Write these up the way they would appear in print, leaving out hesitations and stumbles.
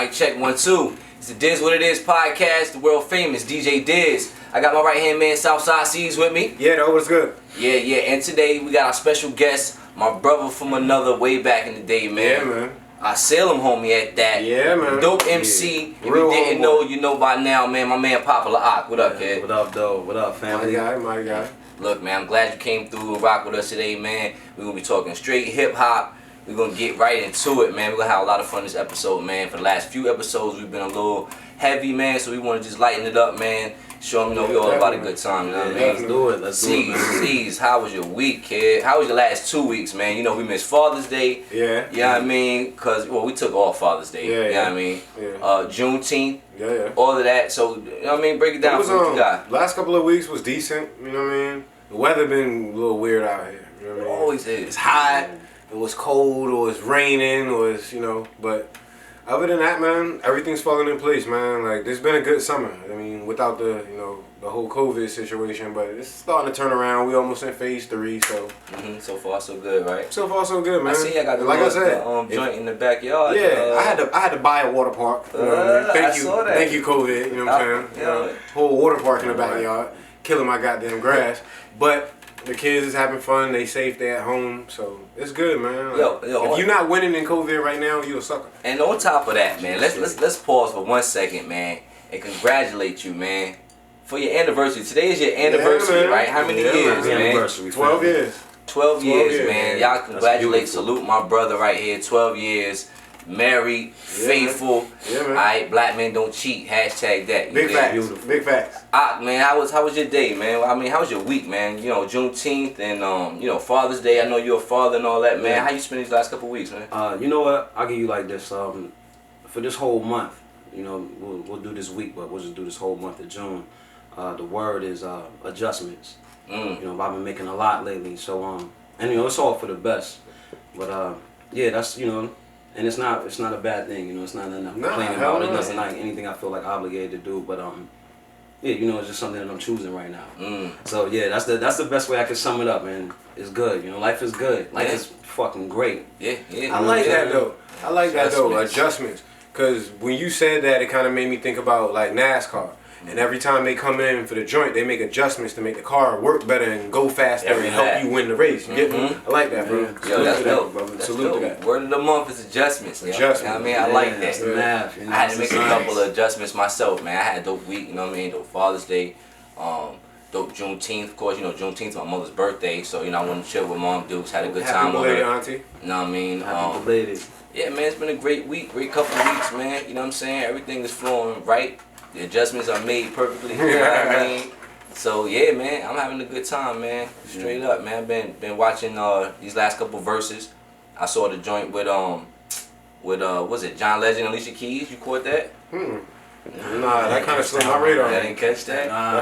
Mic check 1 2. It's the Diz What It Is podcast, the world famous DJ Diz. I got my right hand man Southside C's with me. Yeah, that was good. Yeah. And today we got our special guest, my brother from another way back in the day, man. Yeah, man. I Salem homie at that. Yeah, man. Dope MC. If Real you didn't homeboy. know, you know by now, man. My man Popular Ack. What up, kid? What up, though? What up, family? My guy. Look, man, I'm glad you came through and rock with us today, man. We're going to be talking straight hip-hop. We're going to get right into it, man. We're going to have a lot of fun this episode, man. For the last few episodes, we've been a little heavy, man, so we want to just lighten it up, man. Show them, you know, we all about a good time, you know what I mean? Let's do it. Let's do it. C's, how was your week, kid? How was your last 2 weeks, man? You know, we missed Father's Day. Yeah. You know what I mean? Because, well, we took off Father's Day. Yeah, you know what I mean? Yeah. Juneteenth. Yeah. All of that. So, you know what I mean? Break it down for what you got. Last couple of weeks was decent, you know what I mean? The weather been a little weird out here, you know what I mean? Always is. It's hot, it was cold, or it's raining, or it's, you know, but other than that, man, everything's falling in place, man. Like, there's been a good summer. I mean, without the, you know, the whole COVID situation, but it's starting to turn around. We almost in phase 3, so. So far, so good, right? So far, so good, man. I see I got the, like I said, joint in the backyard. Yeah, I had to buy a water park. You know what I mean? I saw that. Thank you, COVID. You know what I'm saying? Yeah. Whole water park in the backyard, killing my goddamn grass. But the kids is having fun. They safe. They at home, so it's good, man. Like, if you're not winning in COVID right now, you a sucker. And on top of that, man, let's pause for 1 second, man, and congratulate you, man, for your anniversary. Today is your anniversary, man. right? How many years, man? Anniversary. 12 years. 12 years, man. Y'all That's congratulate, beautiful. salute my brother right here. 12 years, married, faithful. Yeah, man. All right, black men don't cheat. Hashtag that. You Big dig? facts. Beautiful. Big facts. Man, how was your day, man? I mean, how was your week, man? You know, Juneteenth and you know, Father's Day. I know you're a father and all that, man. Yeah. How you spend these last couple weeks, man? You know what? I'll give you like this. For this whole month, you know, we'll do this week, but we'll just do this whole month of June. The word is adjustments. You know, I've been making a lot lately, so and you know, it's all for the best. But yeah, that's, you know, and it's not a bad thing. You know, it's not nothing I'm complaining about. It's nothing like anything I feel like obligated to do. But yeah, you know, it's just something that I'm choosing right now. So yeah, that's the best way I can sum it up, man. It's good. You know, life is good. Life is fucking great. Yeah. I like that though. I like that though. Adjustments. Adjustments. Because when you said that, it kind of made me think about like NASCAR. And every time they come in for the joint, they make adjustments to make the car work better and go faster and help you win the race. You get me? I like that, bro. Yo, that's dope, brother. That's Salute dope. to that. Word of the month is adjustments. Yo. Adjustments. You know what I mean, I like That's that. the math. You know, I had to it's make the a science. couple of adjustments myself, man. I had a dope week, you know what I mean? Dope Father's Day, dope Juneteenth, of course. You know, Juneteenth is my mother's birthday, so you know I wanted to chill with Mom Dukes, had a good time with belated, her. auntie. You know what I mean? Happy belated. Yeah, man, it's been a great week, great couple of weeks, man. You know what I'm saying? Everything is flowing right. The adjustments are made perfectly. You know what I mean? So yeah, man, I'm having a good time, man. Straight up, man. Been watching these last couple verses. I saw the joint with was it John Legend and Alicia Keys? You caught that? Nah, that kind of slipped my radar. I didn't catch that. I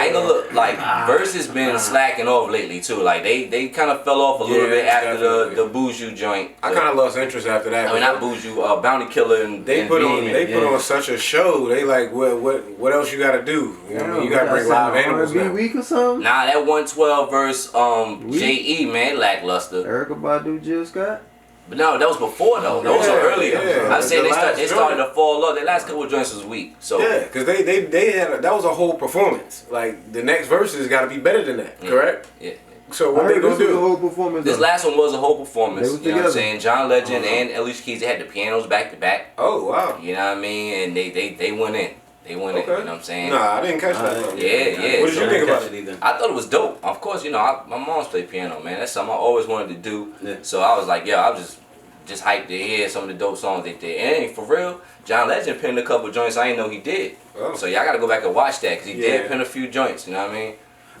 ain't gonna Man. look like verses been slacking off lately too. Like they kind of fell off a little bit after the Buju joint. I kind of lost interest after that. I mean, not Buju, Bounty Killer and They put Beanie. on such a show. They like what else you gotta do? You know what I mean? You gotta bring live animals R&B now. week or something? Nah, that 112 verse, J.E. man, lackluster. Erica Badu, Jill Scott? But no, that was before though. That was earlier. yeah. I said The they last started joint. to fall off. Their last couple of joints was weak. So Yeah, because they had that was a whole performance. Like the next verses got to be better than that, correct? yeah. So I what they heard gonna this was a do? whole performance. This though. last one was a whole performance. They was You know what I'm together. saying? John Legend and Alicia Keys, they had the pianos back to back. Oh wow. You know what I mean? And they went in. They went in. You know what I'm saying? Nah, I didn't catch that. Yeah. What did you think about it? Either. I thought it was dope. Of course, you know, my mom's played piano, man. That's something I always wanted to do. Yeah. So I was like, I was just hyped to hear some of the dope songs they did. And for real, John Legend pinned a couple joints I didn't know he did. Oh. So y'all gotta go back and watch that because he Yeah. did pin a few joints. You know what I mean?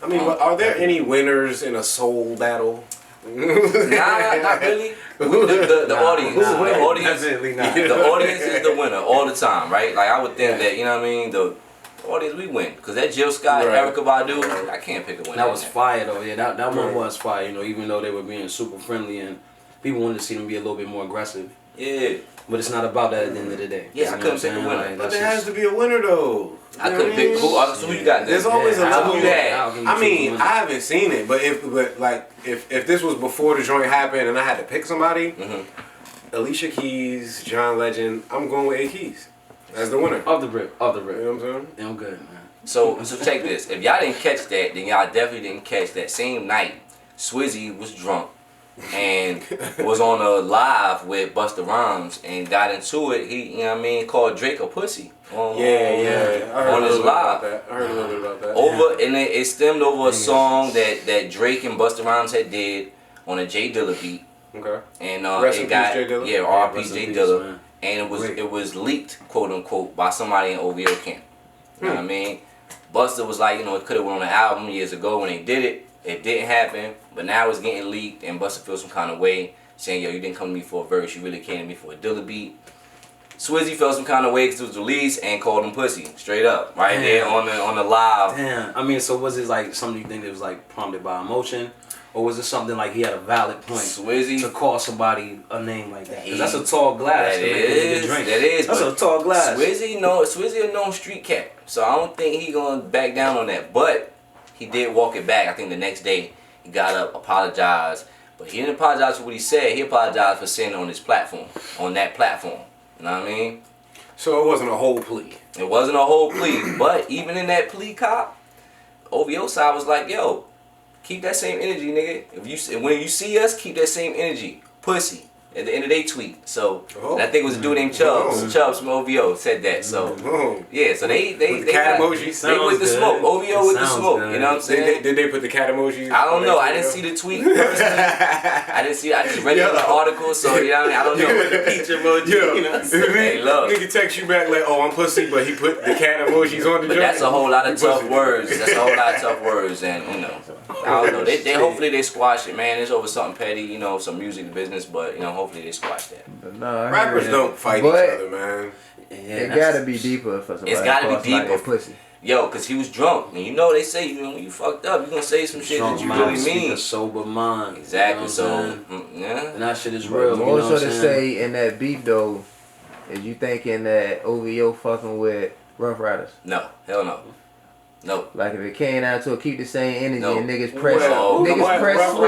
I mean, but are there any winners in a soul battle? Nah, not really. The audience, the audience, Definitely not. the audience is the winner all the time, right? Like I would think that, you know what I mean? The audience, we win because that Jill Scott, Right. Erica Badu, I can't pick a winner. That was in that. fire though. Yeah, that one Right. was fire. You know, even though they were being super friendly and people wanted to see them be a little bit more aggressive. Yeah. But it's not about that at the end of the day. Yeah, I You know couldn't what I'm pick a saying? winner. Like, But that's there has just- to be a winner though. I couldn't pick who. So who you got? There's then? always a I'll little. give you that. I'll give you I two mean, winners. I haven't seen it, but if this was before the joint happened and I had to pick somebody, Alicia Keys, John Legend. I'm going with A Keys as the winner. Off the rip. You know what I'm saying? Yeah, I'm good, man. So check this. If y'all didn't catch that, then y'all definitely didn't catch that same night. Swizzy was drunk and was on a live with Busta Rhymes and got into it. He, you know what I mean, called Drake a pussy. On his live. I heard a little bit about that. And it stemmed over a song that Drake and Busta Rhymes had did on a J Dilla beat. Okay. And Rest it in got peace, J Dilla. R.I.P. rest in J peace, Dilla, man. and Great. it was leaked, quote unquote, by somebody in OVO camp. You know what I mean? Busta was like, it could have went on the album years ago when they did it. It didn't happen, but now it's getting leaked, and Busta feels some kind of way, saying, yo, you didn't come to me for a verse, you really came to me for a Dilla beat. Swizzy felt some kind of way because it was released and called him pussy, straight up, right there on the live. Damn. I mean, so was it like something you think that was like prompted by emotion? Or was it something like he had a valid point Swizzy to call somebody a name like that? Because that's a tall glass That to make a nigga is, drink. that is. That's but a tall glass. Swizzy a known street cat, so I don't think he gonna back down on that. But he did walk it back. I think the next day he got up, apologized, but he didn't apologize for what he said. He apologized for saying it on his platform, on that platform. You know what I mean? So it wasn't a whole plea. It wasn't a whole plea, but even in that plea, cop, OVO side was like, yo, keep that same energy, nigga. When you see us, keep that same energy. Pussy. At the end of their tweet. So and I think it was a dude named Chubbs. Chubbs from OVO said that. So yeah, so they With the cat emoji. They with the smoke. OVO with the smoke. Good. You know what I'm saying? Did they put the cat emoji? I don't know. I didn't see the tweet personally. I didn't see. I just read it in the article. So you know what I mean? I don't know. The peach emoji. Yeah. You know? Hey, look. Nigga text you back like, oh, I'm pussy, but he put the cat emojis on the But joint. that's a whole lot of You tough pussy. words. That's a whole lot of tough words, and I don't know. They hopefully they squash it, man. It's over something petty, some music business, but hopefully they squash that. No, Rappers don't fight each But other, man. Yeah, it gotta be deeper for somebody. It's gotta to be call somebody deeper. a pussy. Yo, cause he was drunk, and they say when you fucked up, you gonna say some shit Drunk that you mind really speak mean. a sober mind. Exactly. You know what I'm So saying? yeah. And that shit is But real. more you know so what to I'm saying? say in that beef though, is you thinking that OVO fucking with Rough Riders? No, hell no. No. Like if it came down to it, keep the same energy No. and niggas press, Well, niggas press Rough switch.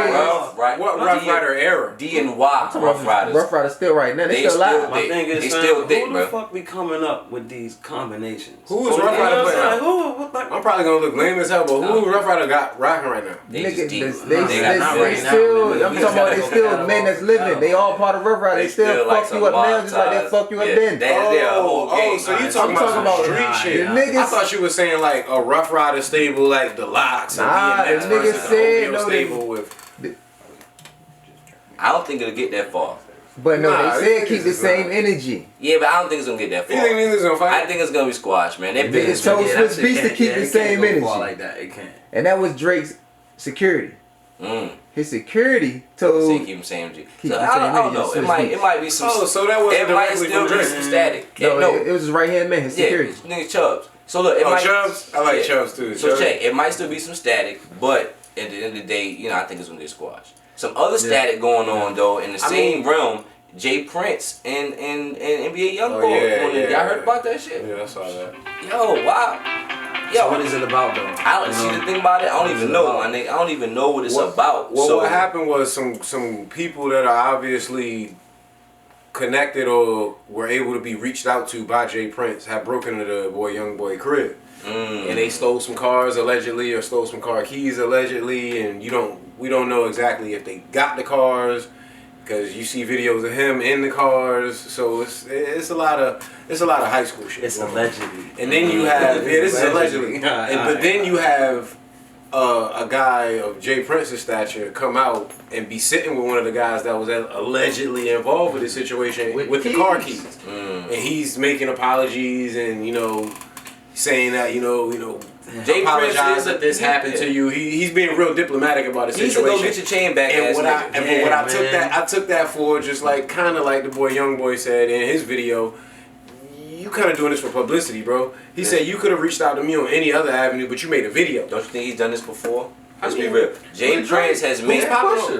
Rider- What Rough Rider era? D and Y Rough Riders. Rough Riders still right now. They still alive. My thing is, They son, still thick, who bro. the fuck be coming up with these combinations? Who is Rough Rider playing? Like, who? I'm probably gonna look lame as hell, but who Rough Rider got rocking right now? They just Nigga, deep. they got not right now, still, man. I'm We talking just about they gotta still go men that's living. They all part of Rough Rider. They still like fuck you up some now just like they Montage. fuck you up Yeah, then. they're a whole gang. So you I'm talking talking about about street shit? the niggas- I thought you was saying like a Rough Rider stable like the Locks. Nah, and the DMX niggas versus said an no, OVO they- stable with. I don't think it'll get that far. But no, Nah, they these said keep niggas the is same not. energy. Yeah, but I don't think it's gonna get that You far. think niggas gonna I fight? think it's gonna be squashed, man. They Niggas business. told man. Swiss Beats to keep the same energy. Like that, it can't. And that was Drake's security. Mm. His security Say told keep them same G. Keep So, the I same don't energy, know. Swiss It Beats. might be some. Oh, so that wasn't it might directly still from be Drake. some static. no, it was his right hand man, his Yeah, security. nigga Chubbs. So look, it Oh, might. Chubbs? I like yeah. Chubbs too. So Chubbs. check, it might still be some static, but at the end of the day, I think it's gonna get squashed. Some other static going on though in the same realm. Jay Prince and NBA YoungBoy. Y'all heard about that shit? Yeah, I saw that. Yo, wow. Yo, So what is it about though? I don't see the thing about it. I don't even know, my nigga. I don't even know what it's about. Well, so what happened was some people that are obviously connected or were able to be reached out to by Jay Prince have broken into the YoungBoy crib. And they stole some cars allegedly or stole some car keys allegedly, and we don't know exactly if they got the cars because you see videos of him in the cars. So it's a lot of high school shit. It's going on. allegedly. And then you have this is Allegedly. allegedly, but then you have a guy of Jay Prince's stature come out and be sitting with one of the guys that was allegedly involved with the situation with the car keys, and he's making apologies and saying that Jay apologize Prince is that this happened to you. He's being real diplomatic about the you need to situation. go get your chain back, And ass what nigga. I took that for just like kind of like the boy YoungBoy said in his video. You kind of doing this for publicity, bro. He said you could have reached out to me on any other avenue, but you made a video. Don't you think he's done this before? Let's be mean, real. Jay Prince has made.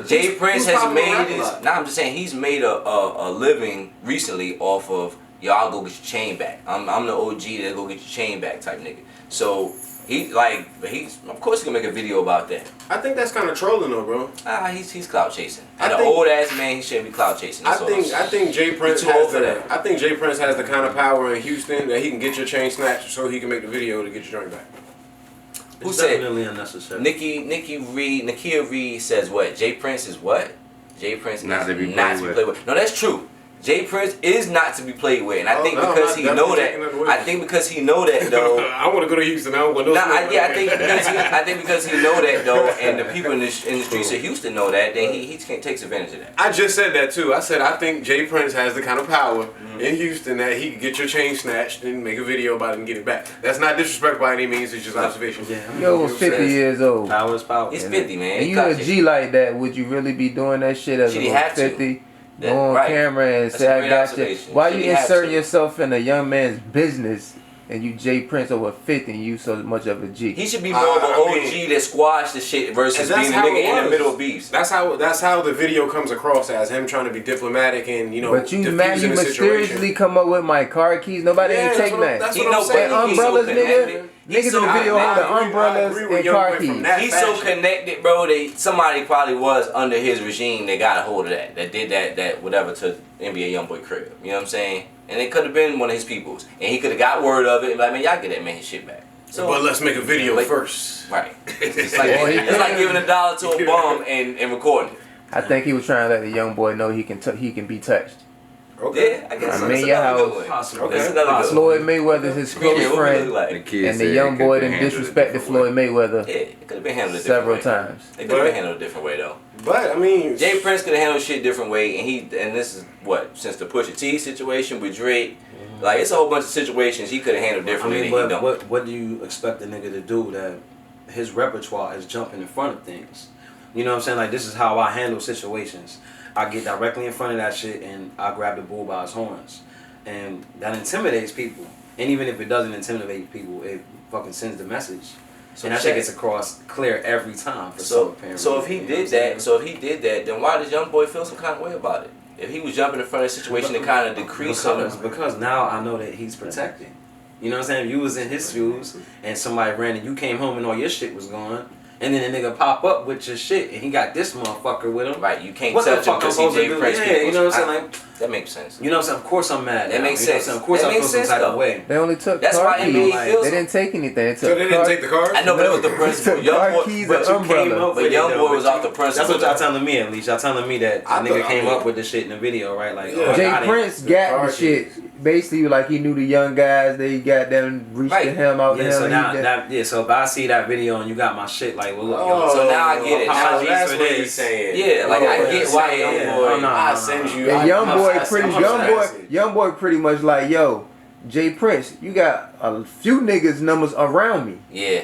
Jay Prince who's has popping made rap a his. lot? Nah, I'm just saying he's made a living recently off of y'all go get your chain back. I'm the OG that go get your chain back type nigga. So He's of course he gonna make a video about that. I think that's kind of trolling though, bro. He's clout chasing. I And an think- old ass man, he shouldn't be clout chasing. I think Jay Prince too old has for the. that. I think Jay Prince has the kind of power in Houston that he can get your chain snatched, so he can make the video to get your joint back. Who It's said- definitely unnecessary. Nakia Reed says what? Jay Prince is what? Jay Prince Not is to be not played to be with. played with. No, that's true. Jay Prince is not to be played with, and I Oh, think no, I'm because not he definitely know taking that away. that. I think because he know that though. I want to go to Houston. I don't want no. Nah, smoke. I think because he know that though, and the people in the streets of Houston know that, then he takes advantage of that. I just said that too. I said I think Jay Prince has the kind of power in Houston that he can get your chain snatched and make a video about it and get it back. That's not disrespect by any means. It's just observation. Yeah, I mean, Yo was 50 years old. power is power. He's 50, man. And He you clout a chasing. G like that, would you really be doing that shit as Shit, a he little had to. 50? That- Go on right. camera and That's say a I great got you. observation. Why Shit, you he had inserting to. yourself in a young man's business and you Jay Prince over 50 and you so much of a G? He should be more of an I OG mean- that squashed the shit versus And that's being a how nigga it in the was. middle of beefs. That's how the video comes across as him trying to be diplomatic and But you diffusing the mysteriously situation. come up with my car keys. Nobody ain't take that. That's He what I'm know saying. And he's so umbrellas, nigga. connected. Niggas He's in the so video connected. holding umbrellas agree with and Young car Boy from keys. that He's so fashion. connected, bro. Somebody probably was under his regime that got a hold of that did that whatever to NBA YoungBoy crib. You know what I'm saying? And it could have been one of his peoples, and he could have got word of it. And be like, man, y'all get that man his shit back. So, But let's make a video Like- first. right? It's like, Well, he it's like could. giving $1 to a bum and recording it. I think he was trying to let the young boy know he can be touched. Okay. Yeah, I guess I so. mean, That's your another good house- one. Possible. That's Okay. another good one. Floyd Mayweather's his close Yeah, what we friend, look like. The kid and the said young it boy could've done been handled a disrespected different Floyd way. Mayweather Yeah, it could have been handled a several different way. times. It could have been handled a different way though. But I mean, Jay Prince could have handled shit a different way, and this is what since the Pusha T situation with Drake, like it's a whole bunch of situations he could have handled I differently. mean, that he but don't. what do you expect a nigga to do that his repertoire is jumping in front of things? You know what I'm saying? Like, this is how I handle situations. I get directly in front of that shit and I grab the bull by his horns. And that intimidates people. And even if it doesn't intimidate people, it fucking sends the message. So And that shit gets across clear every time for some apparent So if he reason, you know did what I'm that, saying? then why does young boy feel some kind of way about it? If he was jumping in front of the situation to kind of decrease because now I know that he's protecting. You know what I'm saying? If you was in his shoes and somebody ran and you came home and all your shit was gone, and then a nigga pop up with your shit and he got this motherfucker with him. right, you can't What the touch him fuck I'm because supposed he's to Jay do? Prince. Yeah, you know what I'm saying? Like, that makes sense. you know what I'm saying? Of course I'm mad. That now, makes you know what I'm sense. saying? Of course That I feel makes some sense, type though. of way. They only took That's car why keys. NBA Like, feels. They didn't take anything. They took so they didn't car- take the cars. I know, but it was the They principle. took Young car boy, keys But and you came umbrella. up but with young it, boy though, was but off the That's principle. what y'all telling me, at least. Y'all telling me that I the nigga thought- came up with the shit in the video, right? Like, Yeah. oh, I Jay got it. Prince The got car the shit. Basically, like he knew the young guys. They got them reached Right. to him out to Yeah, him. so and now, he did- so if I see that video and you got my shit, like, well, look, So now I get it. Now apologies that's for what this. he's saying. Yeah, like I Oh, get yeah, why yeah, young yeah. boy. Oh, no. I send you. And young boy I'm pretty much like, yo, Jay Prince, you got a few niggas numbers around me. Yeah.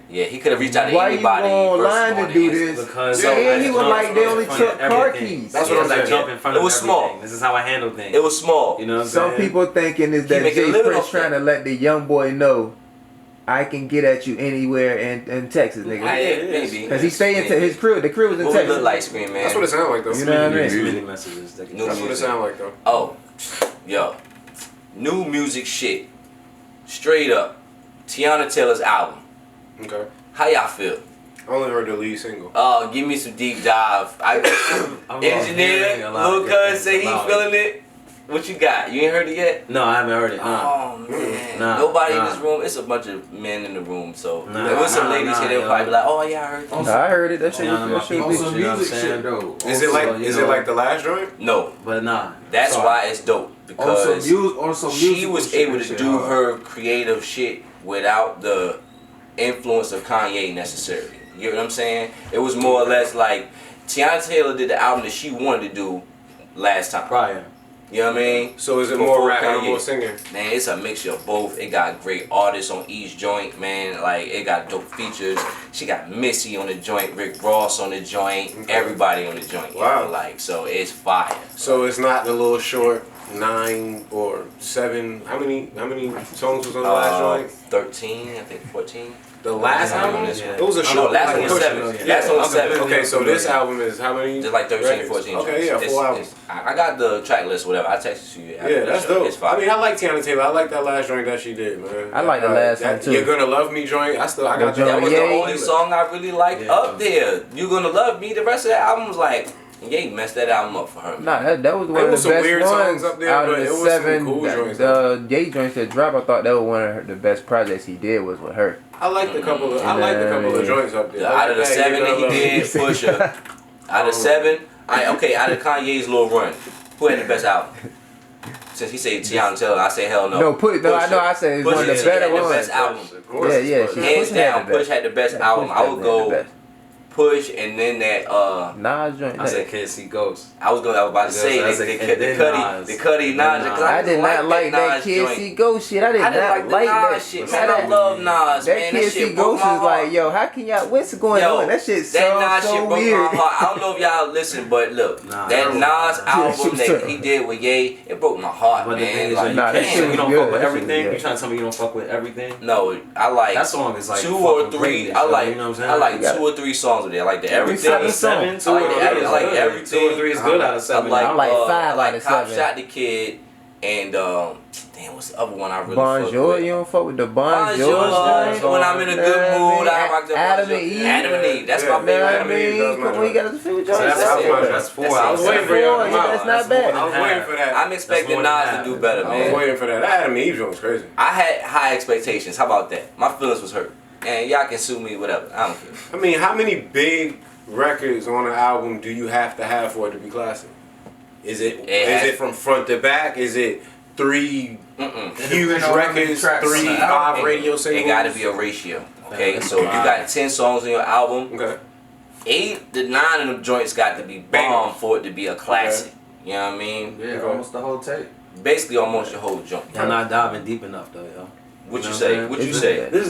He could have reached out to Why you anybody. on versus line on to do the this? Because And he was like, they only in front of took car everything. keys. That's what I'm like saying. jump in front It of was everything. small. This is how I handle things. It was small. You know what I'm Some saying? people thinking is that making a Jay living Prince off trying that. to let the young boy know, I can get at you anywhere in Texas, nigga. Maybe. Because he stay into his crib. The crib was in What we Texas. look like, Scream Man? That's what it sounds like though. You know what I mean? There's many messages that can New That's what it music. sounds like though. Oh, yo, new music shit. Straight up, Tiana Taylor's album. Okay. How y'all feel? I only heard the lead single. Give me some deep dive. I'm Engineer, hearing a lot of Lil good Cuz things say he about it. feeling it. What you got? You ain't heard it yet? No, I haven't heard it. No. Oh man, Nah, nobody in nah. this room. It's a bunch of men in the room, so Nah, there was some nah, ladies nah, here. They'll yo. probably be like, "Oh yeah, I heard." That. No, I heard it. That shit Nah, my was people, good. you know what I'm music shit, saying? though. Is it like Also, you is know- it like the last joint? No, But nah. that's Sorry. why it's dope because she musical was shit able and to shit do hard. her creative shit without the influence of Kanye necessarily. You know what I'm saying? It was more or less like Tiana Taylor did the album that she wanted to do last time. Prior. You know what I mean? So is it Before more rapping or Kanye. more singing? Man, it's a mixture of both. It got great artists on each joint, man. Like, it got dope features. She got Missy on the joint, Rick Ross on the joint, Okay. everybody on the joint. You Wow. know, like, so it's fire. So it's not the little short 9 or 7. How many songs was on the last joint? 13, I think 14. The last album? Yeah. It was a No, short last like one was push. 7. Yeah. Last one was 7. Okay, so this album is how many? Just like 13, records? 14. Okay, yeah, 4 albums. I got the track list, whatever. I texted you. Yeah, that's dope. It's fine. I mean, I like Tiana Taylor. I like that last joint that she did, man. I like the last one, too. You're Gonna Love Me joint. I got joint That was Yeah, the yeah. only song I really liked up there. You Gonna Love Me. The rest of the album was like, Ye messed that album up for her. Nah, that was one It of was the some best weird ones songs up there, out but of it the was some 7. cool joints, The Ye joints that dropped, I thought that was one of the best projects he did was with her. I liked a couple of joints up there. Out of the 7 that he did, Me. Pusha. Out of 7, out of Kanye's little run, who had the best album? Since he said Tiana Taylor, I say hell no. No, I know I said it's one of the Pusha better had the ones. best album. Yeah, yeah. Hands down, Push had the best album. I would go Push and then that Nas joint. I said Can't See Ghosts. I was about to say the Cudi Nas. I did not like that Kid joint. See Ghost shit. I did I didn't not like the like Nas that shit, man. I love Nas, That man. Kid That See shit broke Ghost my is heart. like, yo, how can y'all? What's going on? That shit that Nas so shit broke weird. my heart. I don't know if y'all listen, but look, that Nas album that he did with Ye, it broke my heart, But the thing man. is, Like, you Nah, that can't shit you was don't good. fuck with That shit was everything. good. You trying to tell me you don't fuck with everything? no, I like That song is like 2 or fucking 3. greatness, I yo, like you know what I'm saying? I like Yeah. 2 or 3 songs of it. I like the everything. Out of 7, 2 I like or the 3 is like good. everything. 2 or 3 is good out of 7. I I like 5 like out of Cop 7. Shot the Kid and damn, what's the other one I really fuck Bonjour, with? you don't fuck with the Bonjour Bonjour, joint? when I'm in a good mood, I rock the Adam Bonjour. and Eve. Adam and Eve, that's my Yeah. favorite. Know what I Adam and Eve, mean? that's my Come on, you got a few joints. So that's That's 4 That's out of 7. I was waiting for y'all to come out. That's not bad. I was waiting for that. I'm expecting more than Nas half. to do better, I was man. waiting for that. That Adam and Eve joint was crazy. I had high expectations. How about that? My feelings was hurt. And y'all can sue me, whatever. I don't care. I mean, how many big records on an album do you have to have for it to be classic? Is it from front to back? Is it 3 huge records, 3 5 radio singles? It gotta be a ratio. Okay, so you got 10 songs on your album. Okay. 8 to 9 of them joints got to be bomb for it to be a classic. You know what I mean? Yeah, almost the whole tape. Basically, almost your whole joint. Y'all not diving deep enough though, yo. What you know say? what I'm What saying? you say? This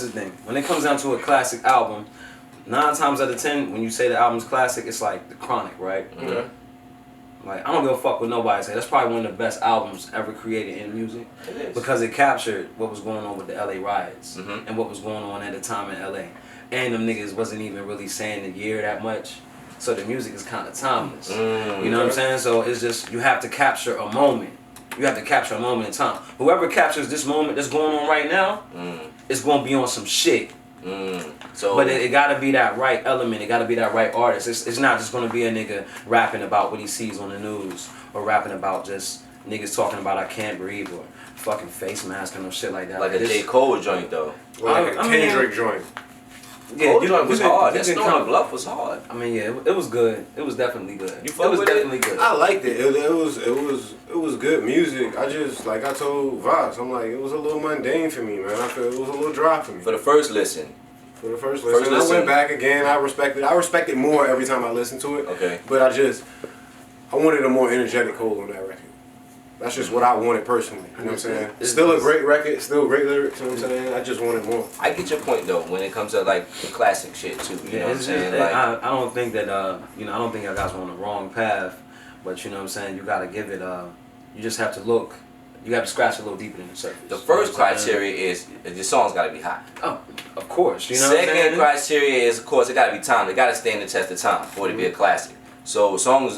is the thing. When it comes down to a classic album, 9 times out of 10, when you say the album's classic, it's like The Chronic, right? Okay. Like, I don't give a fuck what nobody say. That's probably one of the best albums ever created in music. It is. Because it captured what was going on with the LA riots Mhm. and what was going on at the time in LA. And them niggas wasn't even really saying the year that much. So the music is kind of timeless. You know what I'm saying? So it's just, you have to capture a moment. You have to capture a moment in time. Whoever captures this moment that's going on right now, it's going to be on some shit. So, But it gotta be that right element. It gotta be that right artist. It's not just gonna be a nigga rapping about what he sees on the news or rapping about just niggas talking about I can't breathe or fucking face mask and no shit like that. like a J. Cole joint though. Or like a I mean- Kendrick joint. Yeah, Cole joint was hard. That can Snow come- and Bluff was hard. I mean, yeah, it was good. It was definitely good. You fuck it was with it? definitely good. I liked it. It was good music. I just, like I told Vox, I'm like, it was a little mundane for me, man. I feel it was a little dry for me. For the first listen. For the first listen. I went back again. I respect it more every time I listen to it. Okay. But I wanted a more energetic Cole on that record. That's just what I wanted personally. You know what I'm saying? It's still a great record, still great lyrics, you know what I'm saying? I just wanted more. I get your point though when it comes to like classic shit too. You know what I'm saying? Like, I don't think that I don't think y'all guys are on the wrong path, but you know what I'm saying. You gotta give it. You just have to look. You have to scratch a little deeper than the surface. the first You know what I'm saying? criteria is the song's got to be hot. Oh, of course. You know what I'm Second saying? criteria is, of course, it got to be time. It got to stand the test of time for it to be a classic. So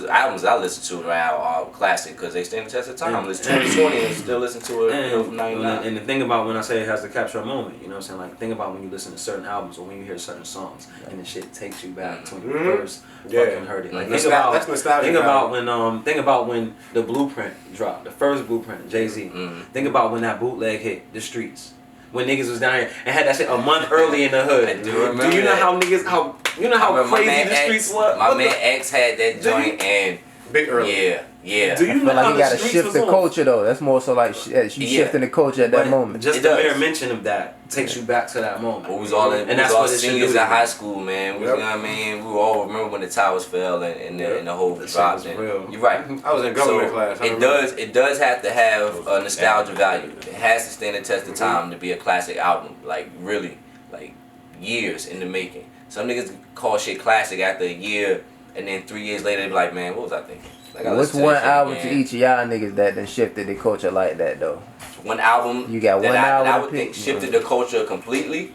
albums I listen to now are classic because they stand the test of time. It's 2020 and still listen to it from 99. And the thing about when I say it has to capture a moment, you know what I'm saying? Like, think about when you listen to certain albums or when you hear certain songs and the shit takes you back to when you first fucking heard it. Like, That's nostalgic. think about when the Blueprint dropped, the first Blueprint, Jay-Z. Think about when that bootleg hit the streets. When niggas was down here and had that shit a month early in the hood. I do remember you know that. how niggas you know how crazy the streets was? My man X had that joint and Big early. yeah. Do you know But like how you the gotta streets shift was the on? culture though. That's more so like you shifting the culture at that But moment. Just It the does. mere mention of that takes you back to that moment. We was all in, And we that's was all what it should seniors do. at high school, man. We, Yep. You know what I mean? We all remember when the towers fell and the whole That shit dropped. was And real. you're right. I was in government So class. I it remember. does have to have a nostalgia value. It has to stand the test of time to be a classic album. Like really, like years in the making. Some niggas call shit classic after a year, and then 3 years later they be like, man, what was I thinking? Like, I What's listened to one that shit album again. to each of y'all niggas that done shifted the culture like that though? One album. You got that one I album to would think pick? shifted the culture completely.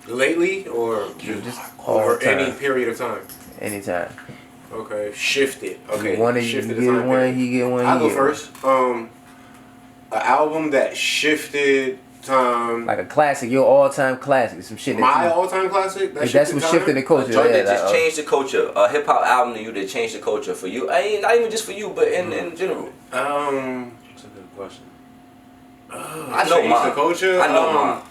Lately or Just all or the time. any period of time? Anytime. Okay, shifted. Okay, One of shifted you the get time one, period. he get one. I'll he go get first. An album that shifted time. one. Like a classic, your all-time classic, some shit. My That all-time classic. you, that's what shifted the culture. A joint Yeah, that just like, changed the culture. A hip hop album to you that changed the culture for you. I ain't not even just for you, but in general. That's a good question. I know changed mine. the culture. I know mine.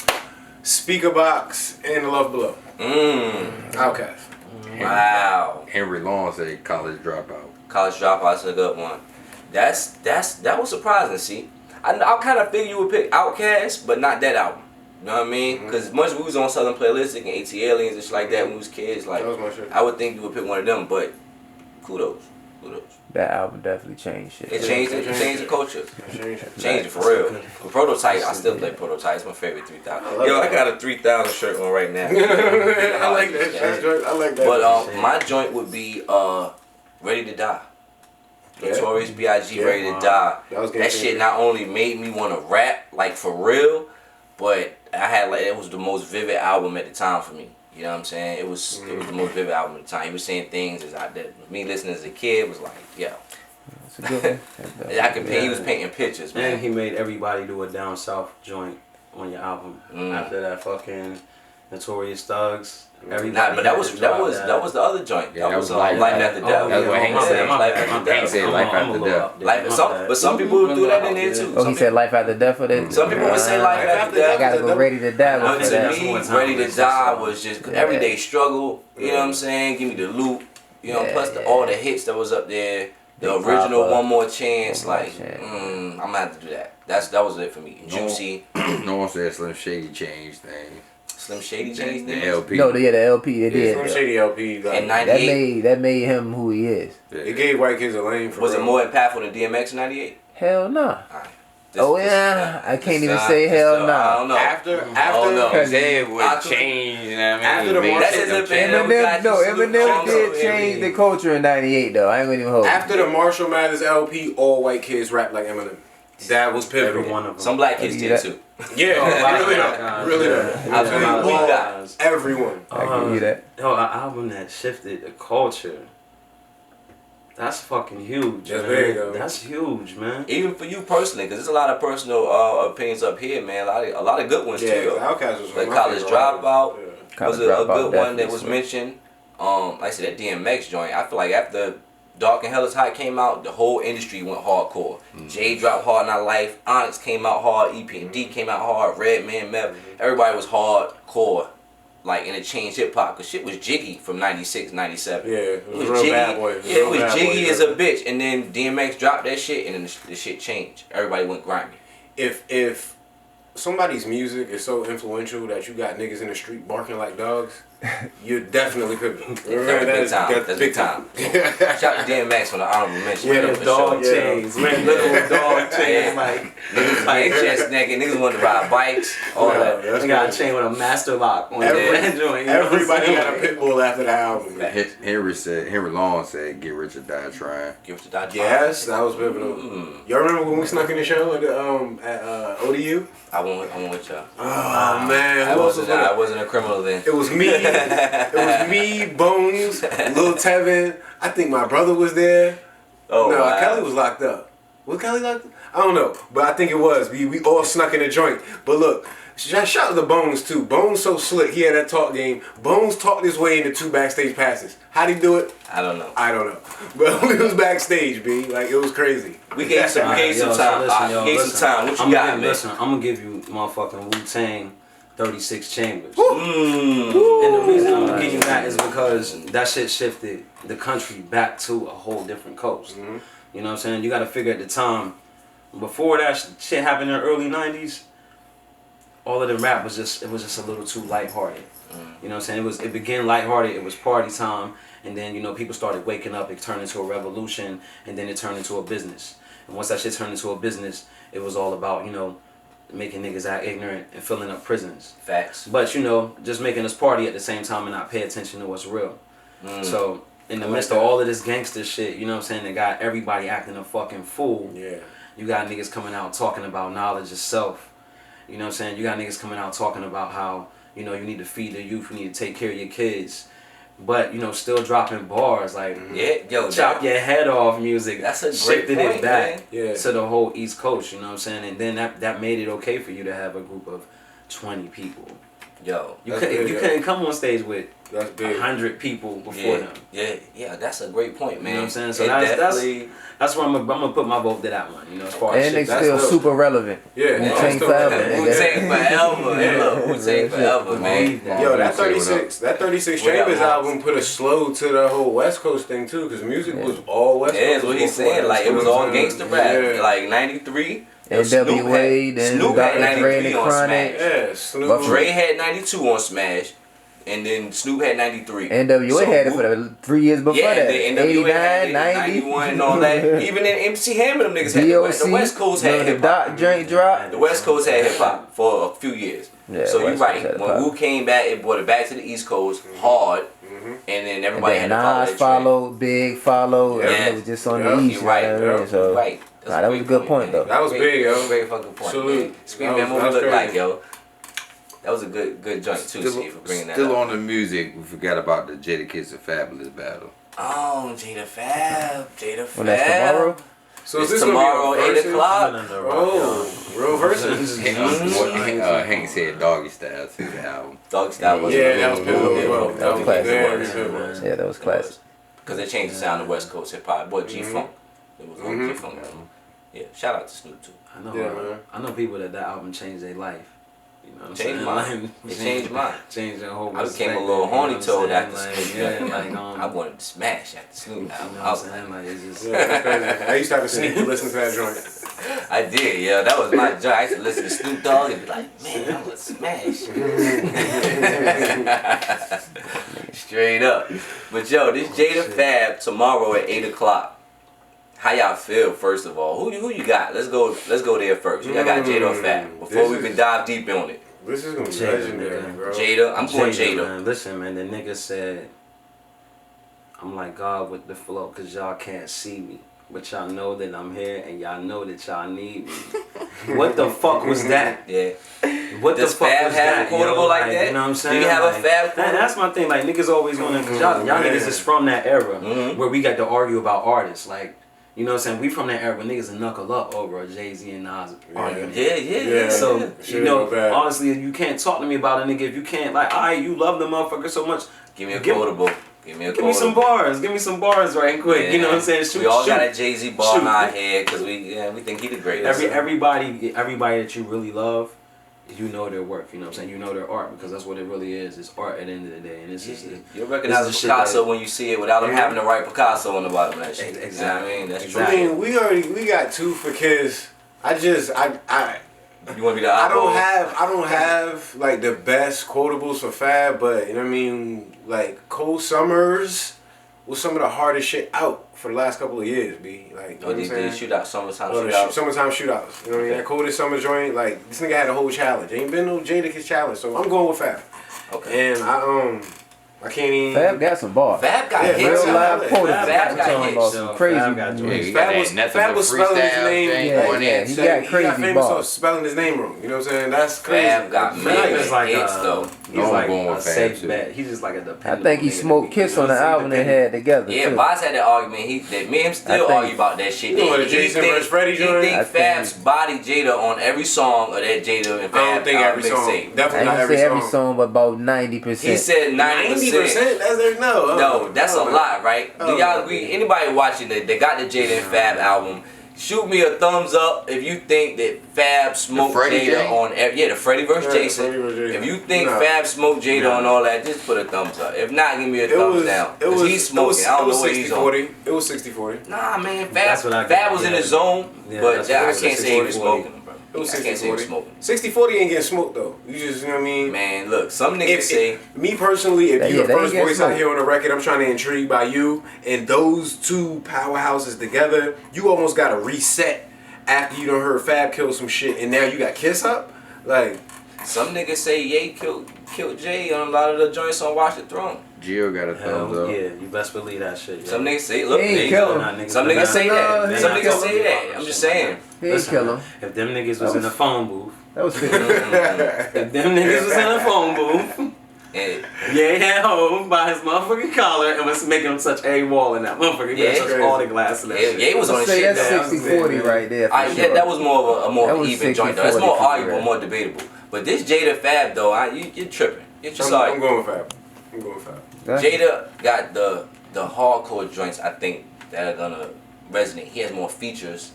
Speaker Box and Love Below. Outkast. Wow. Henry Long said College Dropout. College Dropout's a good one. That was surprising. See, I kind of figured you would pick Outkast, but not that album. You know what I mean? Because much we was on Southern Playlistic and AT Aliens and shit like that when we was kids. Like, That was my shit. I would think you would pick one of them, but kudos. that album definitely changed shit. It changed the culture. Changed. Changed it for real. The Prototype, I still play Prototype. It's my favorite 3000. Yo, I got a 3000 shirt on right now. I like that shit. I like that. But my joint would be Ready to Die. Yeah. Notorious B.I.G. Yeah. Ready to Die. That That shit not only made me want to rap like for real, but I had like it was the most vivid album at the time for me. You know what I'm saying? It was the most vivid album at the time. He was saying things as me listening as a kid was like, yo. That's a good one. He was painting pictures, man. And he made everybody do a down south joint on your album. After that fucking Notorious Thugs. Everybody But that was the other joint. Yeah, that was Life After Death. That's what Hank said. Hank said Life After Death. But some people threw that in there too. Oh, he said Life After Death for that? Some people would say Life After Death. I gotta go Ready to Die But for to that. me, Ready to Die was just everyday struggle. You know what I'm saying? Give me the loop. You know, plus all the hits that was up there. The Big original Papa. One More Chance. One More Like, Chance. I'm gonna have to do that. That was it for me. Juicy. No one said Slim Shady changed things. Slim Shady changed The things. LP. No, the LP, it Slim did. Shady LP. Like, And 98. That made him who he is. it gave white kids a lane for Was it real. more impactful than DMX 98? Hell no. Alright. I can't even say hell I no. don't know. After no. Because they I would could- change, you know what I After mean? the Made Marshall- shit That's change. Eminem did change the culture in '98 though. I ain't gonna even hold. After the Marshall Mathers LP, all white kids rap like Eminem. That was pivotal. Every one of them. Some black kids did too. Yeah, really black though. guys, Really yeah. though. Yeah. Absolutely. We All- got- Everyone. I give you that. Yo, an album that shifted the culture. That's fucking huge. That's man. big, though. That's huge, man. Even for you personally, because there's a lot of personal opinions up here, man. A lot of good ones Yeah, too. Outkast was Like one of my College favorite rappers. Dropout. Yeah. Was a good one that was mentioned. Like I said, that DMX joint. I feel like after Dark and Hell is Hot came out, the whole industry went hardcore. Jay dropped Hard Not Life. Onyx came out hard. EPMD came out hard. Redman, Meth. Everybody was hardcore. Like, and it changed hip hop. Because shit was jiggy from 96, 97. Yeah, it was real jiggy. bad boy. Yeah, it was jiggy as a bitch. And then DMX dropped that shit, and then the shit changed. Everybody went grimy. If somebody's music is so influential that you got niggas in the street barking like dogs, you're definitely pivotal. That's big time. Shout out to DMX on the honorable mention. Yeah, for Dog sure. chains, little dog chains, like Niggas like chest naked. Niggas wanted to ride bikes. All that. That's they got a crazy. chain with a master lock on that joint. You know what I'm Everybody saying? got a pit bull after the album. Henry Long said, "Get rich or die trying." Give it to Dr. Yes, that was pivotal. Y'all remember when we snuck in the show at ODU? I went with y'all. Oh man, I who else was with I it? wasn't a criminal then. It was me. It was me, Bones, Lil Tevin. I think my brother was there. Oh, No, wow. Kelly was locked up. Was Kelly locked up? I don't know, but I think it was. We all snuck in the joint. But look, shout out to Bones too. Bones so slick. He had that talk game. Bones talked his way into 2 backstage passes. How'd he do it? I don't know. I don't know. But it was backstage, B. Like, it was crazy. We gave some time. Yo, Gave some time. What you got, man? Listen, I'm gonna give you motherfucking Wu-Tang 36 Chambers. Mm. And the reason I'm gonna give you that is because that shit shifted the country back to a whole different coast. Mm-hmm. You know what I'm saying? You gotta figure at the time, before that shit happened in the early 90s, all of the rap was just a little too lighthearted. You know what I'm saying? It began lighthearted, it was party time, and then, you know, people started waking up, it turned into a revolution, and then it turned into a business. And once that shit turned into a business, it was all about, you know, making niggas act ignorant and filling up prisons. Facts. But, you know, just making us party at the same time and not pay attention to what's real. So, in the midst of all of this gangster shit, you know what I'm saying, that got everybody acting a fucking fool. Yeah. You got niggas coming out talking about knowledge of self. You know what I'm saying? You got niggas coming out talking about how, you know, you need to feed the youth, you need to take care of your kids. But, you know, still dropping bars like chop your head off music. That's a great shifted point, it back man. to the whole East Coast, you know what I'm saying? And then that made it okay for you to have a group of 20 people. Yo, you couldn't come on stage with 100 people before them. Yeah, that's a great point, man. You know what I'm saying? So that's where I'm gonna put my vote to that one. You know, as far as and they still super relevant. Yeah, Wu-Tang forever. Wu-Tang forever. Wu-Tang forever, man. Yo, that 36 Chambers album put a slow to the whole West Coast thing too, because music was all West Coast. Yeah, that's what he's saying. Like it was all gangster rap. Like '93. NWA, then Snoop had 93 on Smash. Yeah, Snoop. Dre had 92 on Smash. And then Snoop had 93. NWA had it for the 3 years before that. The NWA had it, 91 and all that. Even in MC Hammer, them niggas had the West Coast had hip hop. The West Coast had hip hop for a few years. Yeah, so you're right. When Wu came back, it brought it back to the East Coast hard. And then everybody had to follow Nas followed, Big followed, and it was just on the East. You're right. So, right. That was a good point, though. That was big, yo. Great fucking point. Salute. Scream that movie look like, yo. That was a good joint too, Steve, for bringing that Still up. on the music, we forgot about the Jada Kiss and Fabulous battle. Oh, Jada Fab. When that's tomorrow? So it's is this tomorrow, 8 o'clock. Oh, real versus. Hank said Doggy Style to the album. Doggy Style was that was pivotal. That was classic. Yeah, that was classic. Because they changed the sound of West Coast hip hop. Boy, G-Funk. It was on G-Funk. Yeah, shout out to Snoop too. I know people that album changed their life. You know what I'm saying? Like, it changed mine. Changed their whole. I became a little horny toad after Snoop. I wanted to smash after Snoop. I was saying, like, it's just. I used to have to sneak to listen to that joint. I did, yeah. That was my joint. I used to listen to Snoop Dogg and be like, man, I'm gonna smash. Straight up. But yo, this Jada Fab tomorrow at 8 o'clock. How y'all feel, first of all? Who you got? Let's go there first. I got Jada or Fab before we can dive deep on it. This is gonna be legendary, bro. Jada, I'm going Jada. Man. Listen, man, the nigga said, I'm like God with the flow, cause y'all can't see me. But y'all know that I'm here and y'all know that y'all need me. What the fuck was that? Yeah. What the fuck Fab was have that? a quotable like that? You know what I'm saying? Do you have a Fab quotable? That's my thing. Like, niggas always gonna, cause y'all niggas is from that era where we got to argue about artists. Like, you know what I'm saying? We from that era when niggas knuckle up over a Jay-Z and Nas argument. Yeah. So, you know, honestly, you can't talk to me about a nigga if you can't, like, alright, you love the motherfucker so much. Give me a quotable. Give me some bars. Give me some bars right quick. Yeah. You know what I'm saying? We all got a Jay-Z bar in our head because we think he the greatest. Everybody that you really love, you know their work. You know what I'm saying? You know their art because that's what it really is. It's art at the end of the day. And it's just you recognize a Picasso when you see it without him having to write Picasso on the bottom of that shit. Exactly. You know what I mean? That's exactly. I mean, we got two for kids. You want to be the eyeball? I don't have like the best quotables for Fab, but you know what I mean. Like Cold Summers was some of the hardest shit out for the last couple of years, B. Like, you know these shootouts, summertime shootouts. You know what I mean? That coldest summer joint, like this nigga had a whole challenge. Ain't been no Jadakiss challenge, so I'm going with Fab. Okay. And I can't even. Fab got some bars. Fab got hits. Real live quotas. Fab got hits. Some crazy. Fab was spelling his name. He got crazy famous for bars. spelling his name wrong. You know what I'm saying? That's crazy. Fab got mega hits though. He's like a safe bet. He's just like a dependable. I think he smoked Kiss on the album they had together. Yeah, Boz had that argument. Me and him still argue about that shit. You know the Jason vs. Freddie joint? He think Fab's body Jada on every song of that Jada and Fab. I don't think every song. Definitely not every song, but about 90%. He said 90%. That's there. No, that's a lot, right? Do y'all agree? Anybody watching that they got the Jada and Fab album? Shoot me a thumbs up if you think that Fab smoked Jada on the Freddie vs. Jason. If you think Fab smoked Jada on all that, just put a thumbs up. If not, give me a thumbs down. Because he's smoking. I don't know what he's on. It was 60-40. Nah, man, Fab was in his zone, but I can't say he was smoking. It was I can't say he was smoking. 60-40 ain't getting smoked though. You just, you know what I mean? Man, look, some niggas say... Me personally, if you're the first voice smoked out here on the record, I'm trying to intrigue by you, and those two powerhouses together, you almost got to reset after you done heard Fab kill some shit, and now you got Kiss up? Like... Some niggas say Ye killed Jay on a lot of the joints on Watch the Throne. Jill got a thumbs up. Yeah, you best believe that shit. Yeah. Some niggas say, look, He ain't they kill go. him. Some niggas say that. He Some ain't niggas kill say him. that. I'm just saying. He ain't kill him. If them niggas was in a phone booth, That was 50. if them niggas was in a phone booth, And Ye had home by his motherfucking collar and was making him touch a wall in that motherfucker. Yeah, Yeah, touch all the glass in that shit. Ye was on his Say shit. that's though. 60-40 right there. For sure. That was more of a more That was even joint though. It's more 60-40 arguable, for more debatable. But this Jada Fab though, you're tripping. You're just I'm going with Fab. I'm going with Fab. Jada got the hardcore joints. I think that are gonna resonate. He has more features.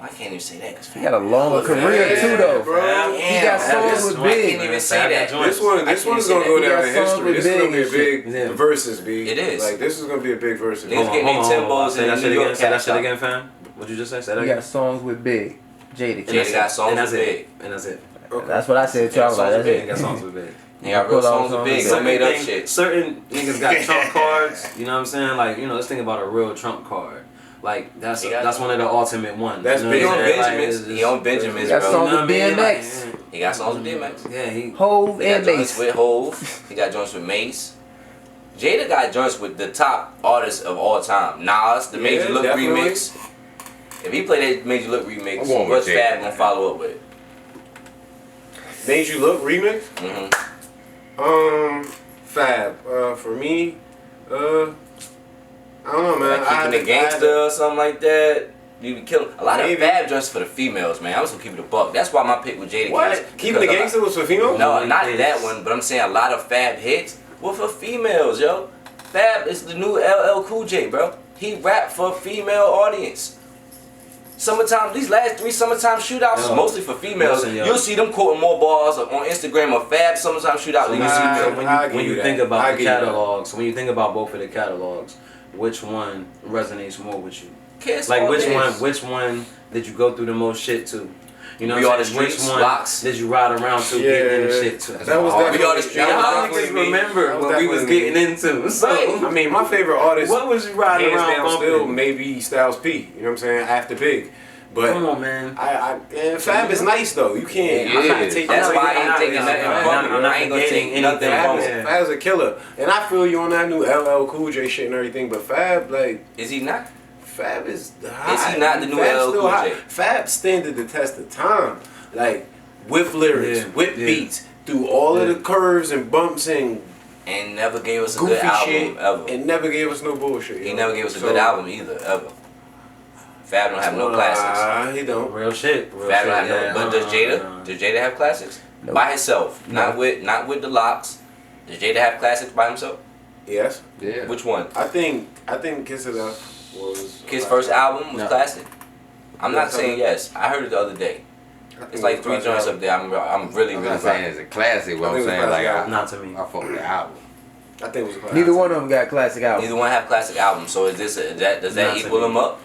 I can't even say that because He got a long career too, though. bro. He got songs with I Big. can't even say that. This one's gonna go down in history. This is gonna be a big versus, B. It is. Like this is gonna be a big versus. Niggas getting their Timbos Say that in shit New York. again. Say that shit again, fam. What'd you just say? Say that He again. got songs with Big. Jada. Jada got songs with Big. And that's it. Okay. That's what I said, y'all. Songs Like, with that's He got it. songs with Big. He got real songs with Big. Don't made up shit. Certain niggas got trump cards. You know what I'm saying? Like, you know, let's think about a real trump card. Like that's one of the ultimate ones. That's you know big. He on what I'm saying? Like, Benjamins. He on Benjamins, He got bro. songs You know with what I mean? DMX. Like, He got songs with DMX. yeah, he Hove He got and joints Mace. with Hove. He got joints with Mace. Jada got joints with the top artists of all time. Nas, the Made You Look definitely. remix. If he play that Made You Look remix, I'm going with what's Jada, Fab gonna man. follow up with? Made You Look remix. Mm-hmm. Fab. For me, I don't know, man. Like Keeping the Gangster or something like that. You be killing a lot Maybe. of Fab joints for the females, man. I'm just gonna keep it a buck. That's why my pick with Jada. What? Keeping the Gangster was for females? No, not Yes. that one. But I'm saying a lot of Fab hits were for females, yo. Fab is the new LL Cool J, bro. He rap for a female audience. Summertime, these last 3 summertime shootouts is Yo, mostly for females. listen, yo. You'll see them quoting more bars on Instagram of Fab summertime shootout than you see Nah. me. I'll when give you you think that. about I'll the give you that. catalogs, when you think about both of the catalogs, which one resonates more with you? Kiss Like all which this. one did you go through the most shit to? You know We what Are I'm the saying? Which Streets, one Locks. did you ride around to getting into shit to? That was We definitely. Are the Streets, that was Y'all definitely niggas me. remember That was what we was definitely getting me. into. So, I mean, my favorite artist, what was you riding hands around down, bumping? still maybe Styles P. You know what I'm saying? After Big, but Come on, man. and Fab is nice though. You can't. Yeah, I'm not it is. taking. That's I'm why not- I ain't I'm taking not- nothing I'm from not- it. I'm not I ain't gonna negating take nothing anything. from Fab it. is, Fab's a killer, and I feel you on that new LL Cool J shit and everything. But Fab, like, Is he not? Fab is hot. Is he not the new Fab's LL still Cool hot. J? Fab standed the test of time, like with lyrics, Yeah, with yeah. beats, through all of Yeah. the curves and bumps and And never gave us a goofy good album shit, ever. and never gave us no bullshit. He yo. never gave us a So, good album either, ever. Fab don't have no classics. He don't. Real shit. Real Fab shit. don't have Yeah, no. But does Jada? Does Jada have classics? Nope. By himself, No. not with the locks. Does Jada have classics by himself? Yes, Yeah. Which one? I think Kiss It Up was His first album was No. classic. I'm not Yes, saying yes. I heard it the other day. I think It's it like was 3 first joints album. up there. I'm really I'm really not saying rocking. it's a classic, but I I'm think it was saying like classic. Not to me. I fuck with the album. I think it was a classic. Neither one of them got classic albums. Neither one have classic albums. So is this does that Not to equal me. them up?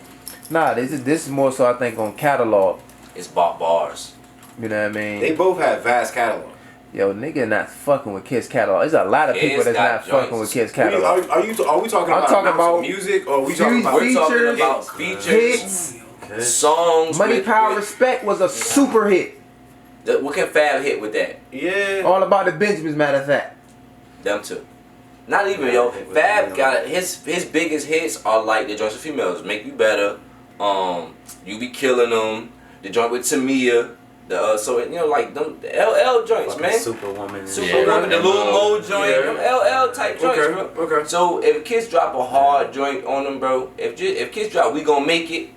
Nah, this is more so I think on catalog. It's bars. You know what I mean? They both had vast catalog. Yo, nigga not fucking with Kiss catalog. There's a lot of Kiss people that's got not fucking joints. with Kiss Are catalog. we talking I'm about talking amounts about of music, or are we talking about We're talking Features. about features, Hits. Okay. songs. Money, with- Power, with- Respect was a super hit. What can Fab hit with that? Yeah. All About the Benjamins, matter of fact. Them two. Not even yo. Fab got his biggest hits are like the joints with females. Make You Better. You Be Killing Them. The joint with Tamia. So you know like them the LL joints, Fucking man. Superwoman. and Superwoman, shit. the Lil Mo joint, Yeah. them LL type joints, Okay, bro. okay. So if kids drop a hard joint on them, bro, if kids drop, we gonna make it.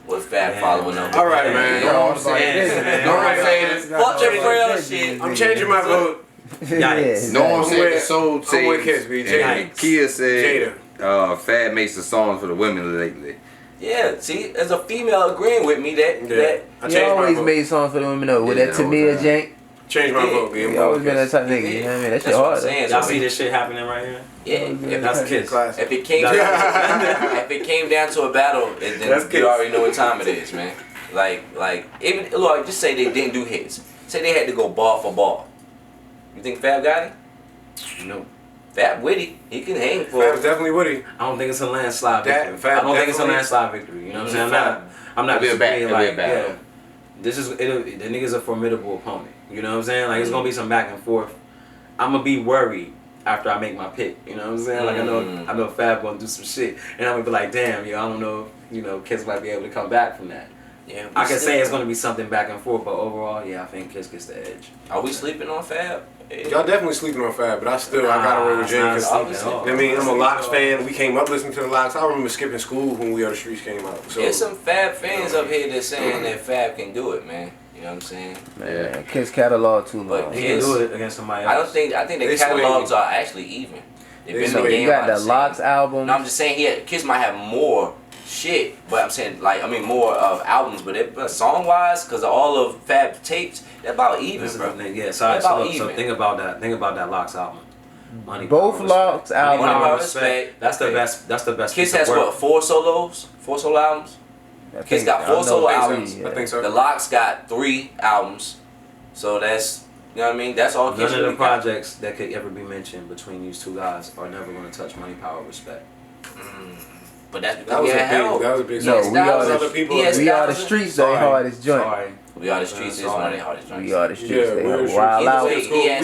What Fab Yeah, following them? All right, man. You know what I'm All About saying? the Benjamins. Know what I'm saying? All Fuck your About frail the shit. Benjamins, I'm nigga. changing my vote. Yikes. No one I'm said the with- soul I'm taste. with Kiss, B. Jada. And Kia said Jada. Fab makes the songs for the women lately. Yeah, see, there's a female agreeing with me that I He changed my always vote. made songs for the women though. With Yeah, that all the Tamia time. jank. Change my Yeah. vote, B. I'm He going always with been that Kiss. type of nigga. You know what I mean? That shit That's what I'm hard. saying. Y'all So see this shit happening right here? yeah, That's Kiss. Classic. if it came down, if it came down to a battle, then That's you Kiss. already know what time it is, man. Like even look, just say they didn't do hits. Say they had to go bar for bar. You think Fab got it? Nope. Fab witty, he can hang for. Fab's definitely Woody. I don't think it's a landslide That- victory. Fab I don't think it's a definitely- landslide victory. You know what I'm saying? I'm not It'll be a disagreeing, it'll be a like, battle. yeah. This is the nigga's a formidable opponent. You know what I'm saying? Like it's gonna be some back and forth. I'm gonna be worried after I make my pick. You know what I'm saying? Like I know Fab gonna do some shit, and I'm gonna be like, damn, yo, I don't know, you know, Kiss might be able to come back from that. Yeah, I can say it's gonna be something back and forth, but overall, yeah, I think Kiss gets the edge. Are we sleeping on Fab? Y'all definitely sleeping on Fab, but I gotta roll with Jay because I mean I'm a Locks fan. We came up listening to the Locks. I remember skipping school when We Are the Streets came out. So there's some Fab fans up here that's saying that Fab can do it, man. You know what I'm saying? Man, Kiss catalog too long. He can do it against somebody else. I think the catalogs are actually even. They've been in the game. You got the Locks album. No, I'm just saying Kiss might have more shit, but I'm saying more of albums, but song wise, because all of Fab tapes, they're about even, bro. Yeah, so think about that. Think about that Locks album. Money, both Locks albums. Money, Power, Respect. That's the best. That's the best. Kiss has what, 4 solo albums? Kiss got 4 solo albums. I think so. The Locks got 3 albums. So that's, you know what I mean? That's all Kiss. None of the projects that could ever be mentioned between these two guys are never going to touch Money, Power, Respect. But that's that was a big no, song. We Are the Streets, they hardest joint. Sorry. We Are the Streets is one of their hardest joints. We Are the Streets, they yeah, wild out. He had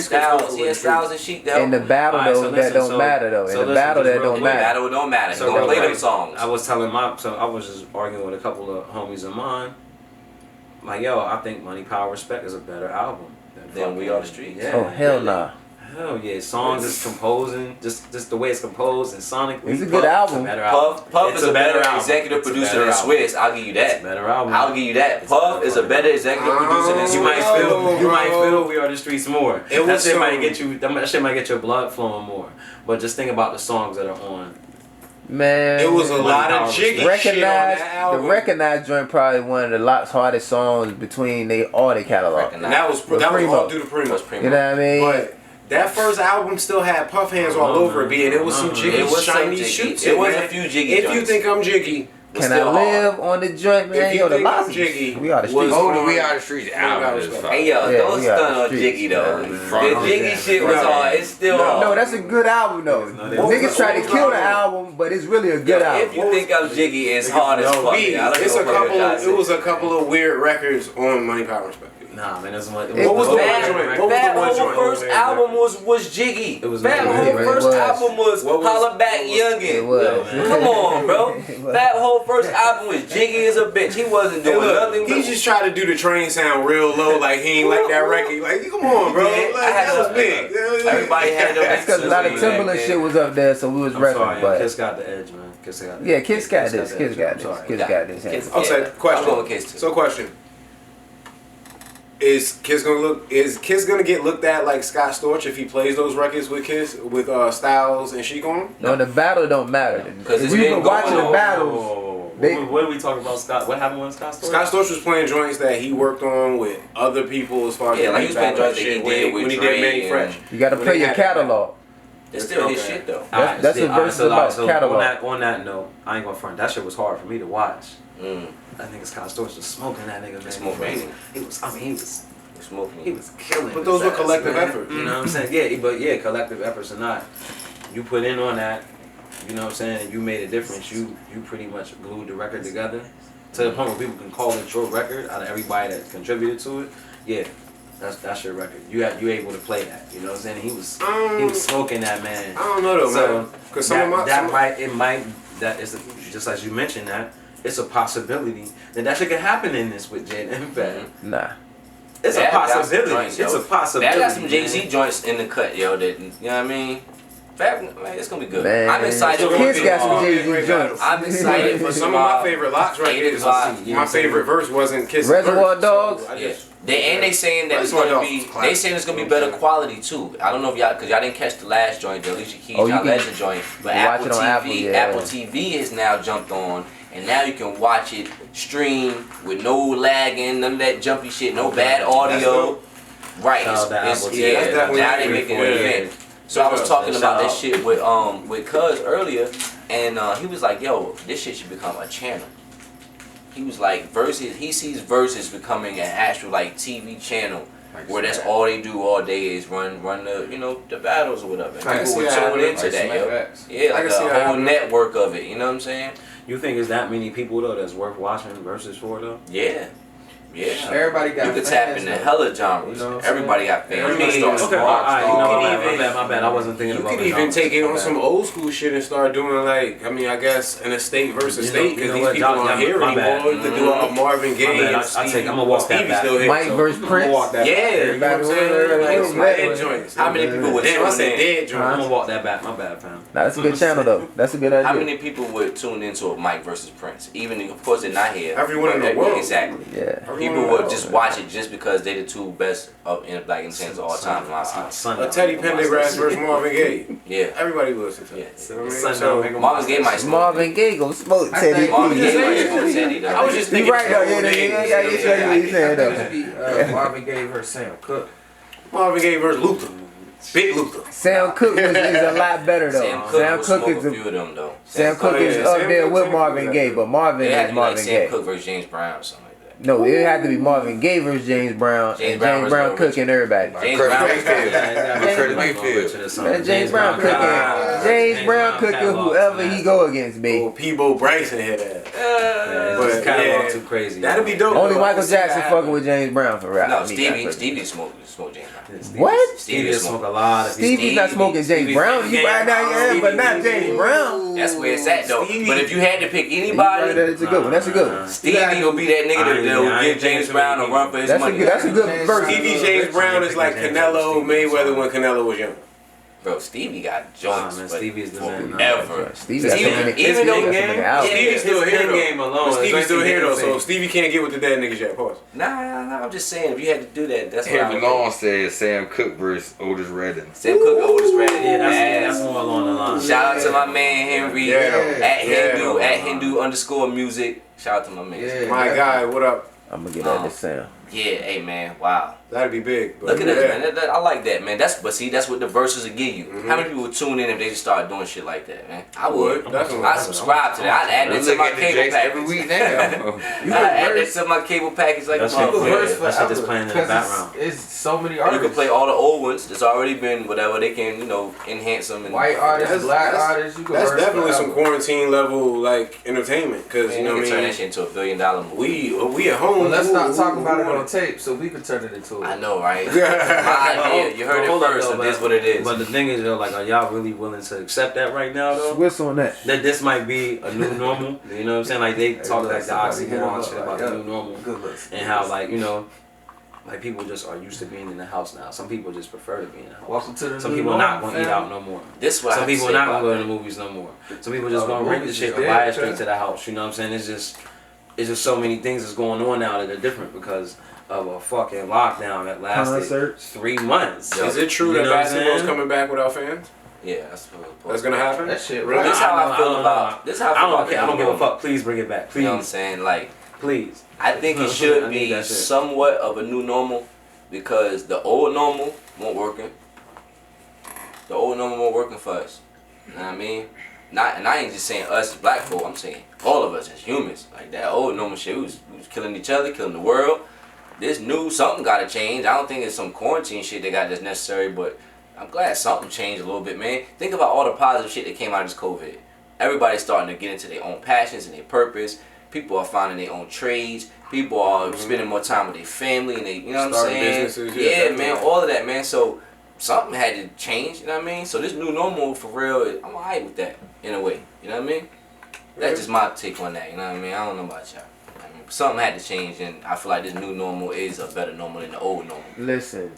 Styles and Sheik though. In the battle though, that don't matter though. In the battle that don't matter. Battle don't matter. He gonna play them songs. I was telling I was just arguing with a couple of homies of mine. Like, yo, I think Money, Power, Respect is a better album than We Are the Streets. Yeah, oh hell nah. Hell yeah, songs is composing, just the way it's composed and sonically. It's a good album. Puff is a better executive producer than Swiss. I'll give you that. It's a better album. I'll give you that. Puff is a better executive producer than Swiss. You might feel We Are the Streets more. That shit might get you. That shit might get your blood flowing more. But just think about the songs that are on. Man, it was a lot of jiggy shit on that album. The Recognized joint probably one of the Locks' hardest songs between all the catalog. And that was all due to Primo. You know what I mean? But that first album still had Puff hands all over it, and it was some jiggy, shiny shoots. It was a few jiggy. If you think I'm jiggy, Can I Live on the joint, man? Yo, the Locks jiggy. We Are the Streets. Oh, We Are the Streets album is fire. Hey yo, don't stun on Jiggy though. The Jiggy shit was hard. It's still hard. No, that's a good album though. Niggas try to kill the album, but it's really a good album. If you think I'm Jiggy, it's hard as fuck. It was a couple of weird records on Money, Power, Respect. Nah, man, that's what. What was the one joint? Fab whole first album was Jiggy. Fab whole first album was Holla Back Youngin. Come on, bro. Fab whole first album was Jiggy as a bitch. He wasn't doing nothing. He just tried to do the train sound real low, like he ain't like that record. Like, come on, bro. Like, that was big. Everybody had them. That's because a lot of Timberland shit was up there, so we was repping. But Kiss got the edge, man. Kiss got the yeah, Kiss got this. Kiss got this. Kiss got this. Okay, question. So question. Is Kiss gonna get looked at like Scott Storch if he plays those records with Kiss with Styles and Sheik on them? No, the battle don't matter. Because if you've been watching the battles, what are we talking about? Scott? What happened with Scott Storch? Scott Storch was playing joints that he worked on with other people as far as like he was playing joints that he did when he did Manny Fresh. You got to play your catalog. It's still his shit though. That's what versus about catalog. On that note, I ain't gonna front. That shit was hard for me to watch. That nigga Scott Storch was smoking that nigga, man. Smoking. He was smoking. He was killing. But those were collective effort. You know what I'm saying? Yeah, collective efforts or not. You put in on that, you know what I'm saying, you made a difference. You pretty much glued the record together to the point where people can call it your record out of everybody that contributed to it. Yeah. That's your record. You able to play that. You know what I'm saying? He was smoking that, man. I don't know though, man. Because that is just as you mentioned that, it's a possibility that shit could happen in this with Jay and Fab. Nah. It's a possibility. It's a possibility. I got some Jay-Z joints in the cut, yo. That, you know what I mean? Fab, man, it's gonna be good. Man. I'm excited. Kids got some Jay-Z joints. I'm excited for some of my favorite Locks records. My favorite verse wasn't Kiss. Reservoir Dogs. Yeah. They saying that it's gonna be. They saying it's gonna be better quality too. I don't know if y'all, cause y'all didn't catch the last joint, the Alicia Keys Legend joint, but Apple TV, Apple TV has now jumped on. And now you can watch it stream with no lagging, none of that jumpy shit, no bad audio. Right. Now they making an event. So I was talking about that shit with Cuz earlier, and he was like, "Yo, this shit should become a channel." He was like, "Versus." He sees Versus becoming an actual like TV channel where that's all they do all day is run the the battles or whatever. And people would tune into that, yo. Yeah, like a whole network of it. You know what I'm saying? You think it's that many people though that's worth watching Versus for though? Yeah. Yeah. Everybody got You could fans, tap into though. hella genres. You know what I'm Everybody got fans. I You mean, can start Okay, small. my bad. I wasn't thinking You about could the even genres. take it My on bad. some old school shit and start doing like, I mean, I guess an estate versus You know- state you because know these what, people John, aren't here my bad. anymore. You could do a Marvin Gaye bad, and I Stevie. take- I'ma walk that Stevie's back. still here. Mike so versus I'ma Prince. walk that back. Yeah, You know what I'm saying? Everybody Like some wanna- dead joints. How many people would Damn, I tune said in? dead I'm joints. gonna walk that back. My bad, fam. Nah, that's a good channel though. That's a good idea. How many people would tune into a Mike versus Prince? Even of course they're not here. Everyone in the but- world. Exactly. Yeah. People would just watch it just because they're the two best in black entertainers of all time. In my opinion. Sundown. A Teddy Pendergrass versus Marvin Gaye. Yeah. Everybody would listen to Yeah. it. You know what I mean? Sundown, So, make 'em Marvin Gaye might smoke. Marvin Gaye gon' smoke I Teddy. think- Marvin Gaye might Yeah. smoke Teddy though. I was just You thinking right though. old Yeah, days. yeah, yeah, what you I saying think though. it should be Marvin Gaye versus Sam Cooke. Marvin Gaye versus Luther. Big Luther. Sam Cooke is a lot better though. Sam Cooke Sam will Cooke smoke is a few of them though. Sam Cooke Cooke, is yeah, up Sam there Cooke with too. Marvin Gaye, but Marvin It had is to be like Marvin Sam Gaye. Cooke versus James Brown or something like that. No, it had to be Marvin Gaye versus James Brown, James and Brown James versus Brown Little cooking everybody. James Credit Brown. Mayfield. Credit Mayfield. Man, James Brown cooking. James Brown cooking whoever he go against, me. Old Peebo Bryson had that. But But, catalog yeah, too crazy. That'd be dope. Only though. I Michael can see Jackson that fucking with James Brown for rap. No, Me, Stevie that's smoked James Brown. What? Stevie smoke a lot of Stevie's not smoking James Brown. You right now, yeah, but not James Brown. That's where it's at though. Stevie. But if you had to pick Right, anybody, that's a good one. That's a good one. Stevie will be that nigga I that ain't- will I give ain't James thinking Brown a too run for his That's a money. good. That's a good verse. Stevie James Brown is like Canelo Mayweather when Canelo was young. Bro, Stevie got Nah, joints. man, but Stevie is the man. forever. Stevie, Even though yeah, Stevie's still his here pen though. game alone. But Stevie's still here though, so So Stevie can't get with the dead niggas yet. Pause. Nah, I'm just saying if you had to do that, that's what I Henry would Long said Sam Cooke versus Otis Redding. Sam Cooke, oldest ready. yeah, that's more along the line. Shout out to my man Henry Yeah. at Hindu_music. Shout out to my man. Yeah. My guy, what up? I'm gonna get that to Sam. Yeah, hey man, wow. That'd be big. But Look at yeah. that, man. I like that, man. That's what the verses will give you. How many people would tune in if they just started doing shit like that, man? I would. Definitely. I subscribe to that. I'd add I'm that to looking my at the cable Jakes package. every week now. I'd add that to my cable package like a That shit motherfucker. verse Verse That shit just forever, playing in the 'cause background. It's so many You artists. can play all the old ones. There's already been whatever they can, enhance them. And White artists, That's- black that's- artists. You can That's verse definitely some forever. quarantine level like entertainment, because Man, you know you what can I turn mean. that shit into $1 billion movie. We at home. Well, let's not talk Ooh, about it ooh, on tape, so we could turn it into. I know, right? My idea. You heard it Hold up, first, though, and but- this is what it is. But the thing is, though, like, are y'all really willing to accept that right now, though? Swiss on that. That this might be a new normal. You know what I'm saying? Like they talk like the somebody hit him oxymoron up, shit like, about yeah, the new normal, good looks. and how like like people just are used to being in the house now. Some people just prefer to be in the house. Welcome to the Some new people not normal, gonna eat fam. out no more. This is what I Some have to people say not about gonna go to that. the movies no more. Some people just Oh, the gonna rent the movies shit is or dead, buy it straight fam. to the house. You know what I'm saying? It's just so many things that's going on now that are different because of a fucking lockdown that lasted Concerts. 3 months. Is it true You that know what I'm basketball's saying? coming back without fans? Yeah, that's what That's gonna happen. That shit, Really? This is how I feel don't about. know. This is how I I feel don't about. care. I the don't give a normal. fuck. Please bring it back. You know what I'm Please, saying? Like, please. I think it I should need be that shit. somewhat of a new normal because the old normal won't working. The old normal won't working for us. You know what I mean? And I ain't just saying us as black folk. I'm saying all of us as humans. Like that old normal shit, we was killing each other, killing the world. This new something got to change. I don't think it's some quarantine shit they got that's necessary, but I'm glad something changed a little bit, man. Think about all the positive shit that came out of this COVID. Everybody's starting to get into their own passions and their purpose. People are finding their own trades. People are spending more time with their family and they, you know what I'm Starting saying? businesses, yeah, Yeah, definitely. man, all of that, man. So something had to change, you know what I mean? So this new normal, for real, I'm alright with that, in a way. You know what I mean? That's just my take on that, you know what I mean? I don't know about y'all. I mean, something had to change, and I feel like this new normal is a better normal than the old normal. Listen,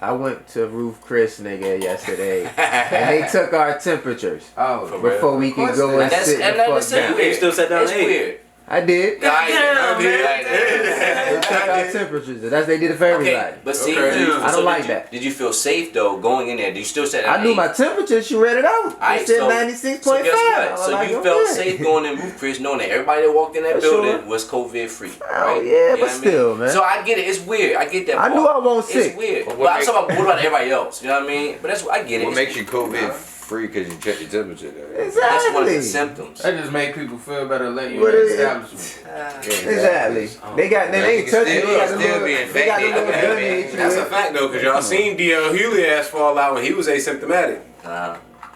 I went to Roof Chris nigga yesterday, and they took our temperatures Oh, For real. before we could go And and That's sit and the that's fuck so down. weird. You still sat down It's and ate? weird. I did. Yeah, I Goddamn, did. man. They took our temperatures. That's they did it for everybody. Okay, but see, Okay. I don't like that. Did you feel safe though going in there? Did you still set that? I knew my temperature. She read it out. Alright, It said so 96.5. So guess I what? was So like, you okay. felt safe going in Roof Chris, knowing that everybody that walked in that For building sure. was COVID free. Oh, Right? yeah, You know but what I mean? still, man. So I get it. It's weird. I get that. I part. knew I wasn't sick. It's weird. But But, what I'm make- talking about what about everybody else? You know what I mean? But that's I get it. What It's- makes you COVID free? Because you check your temperature. Though. That's one of the Exactly. symptoms. that just make people feel better letting you What in the is it? establishment. Exactly. They got. They ain't You can touching. still- They got you the can still little. be They got the little infected. gun they hit you That's a with. fact though, because y'all seen D.L. Hewley ass fall out when he was asymptomatic.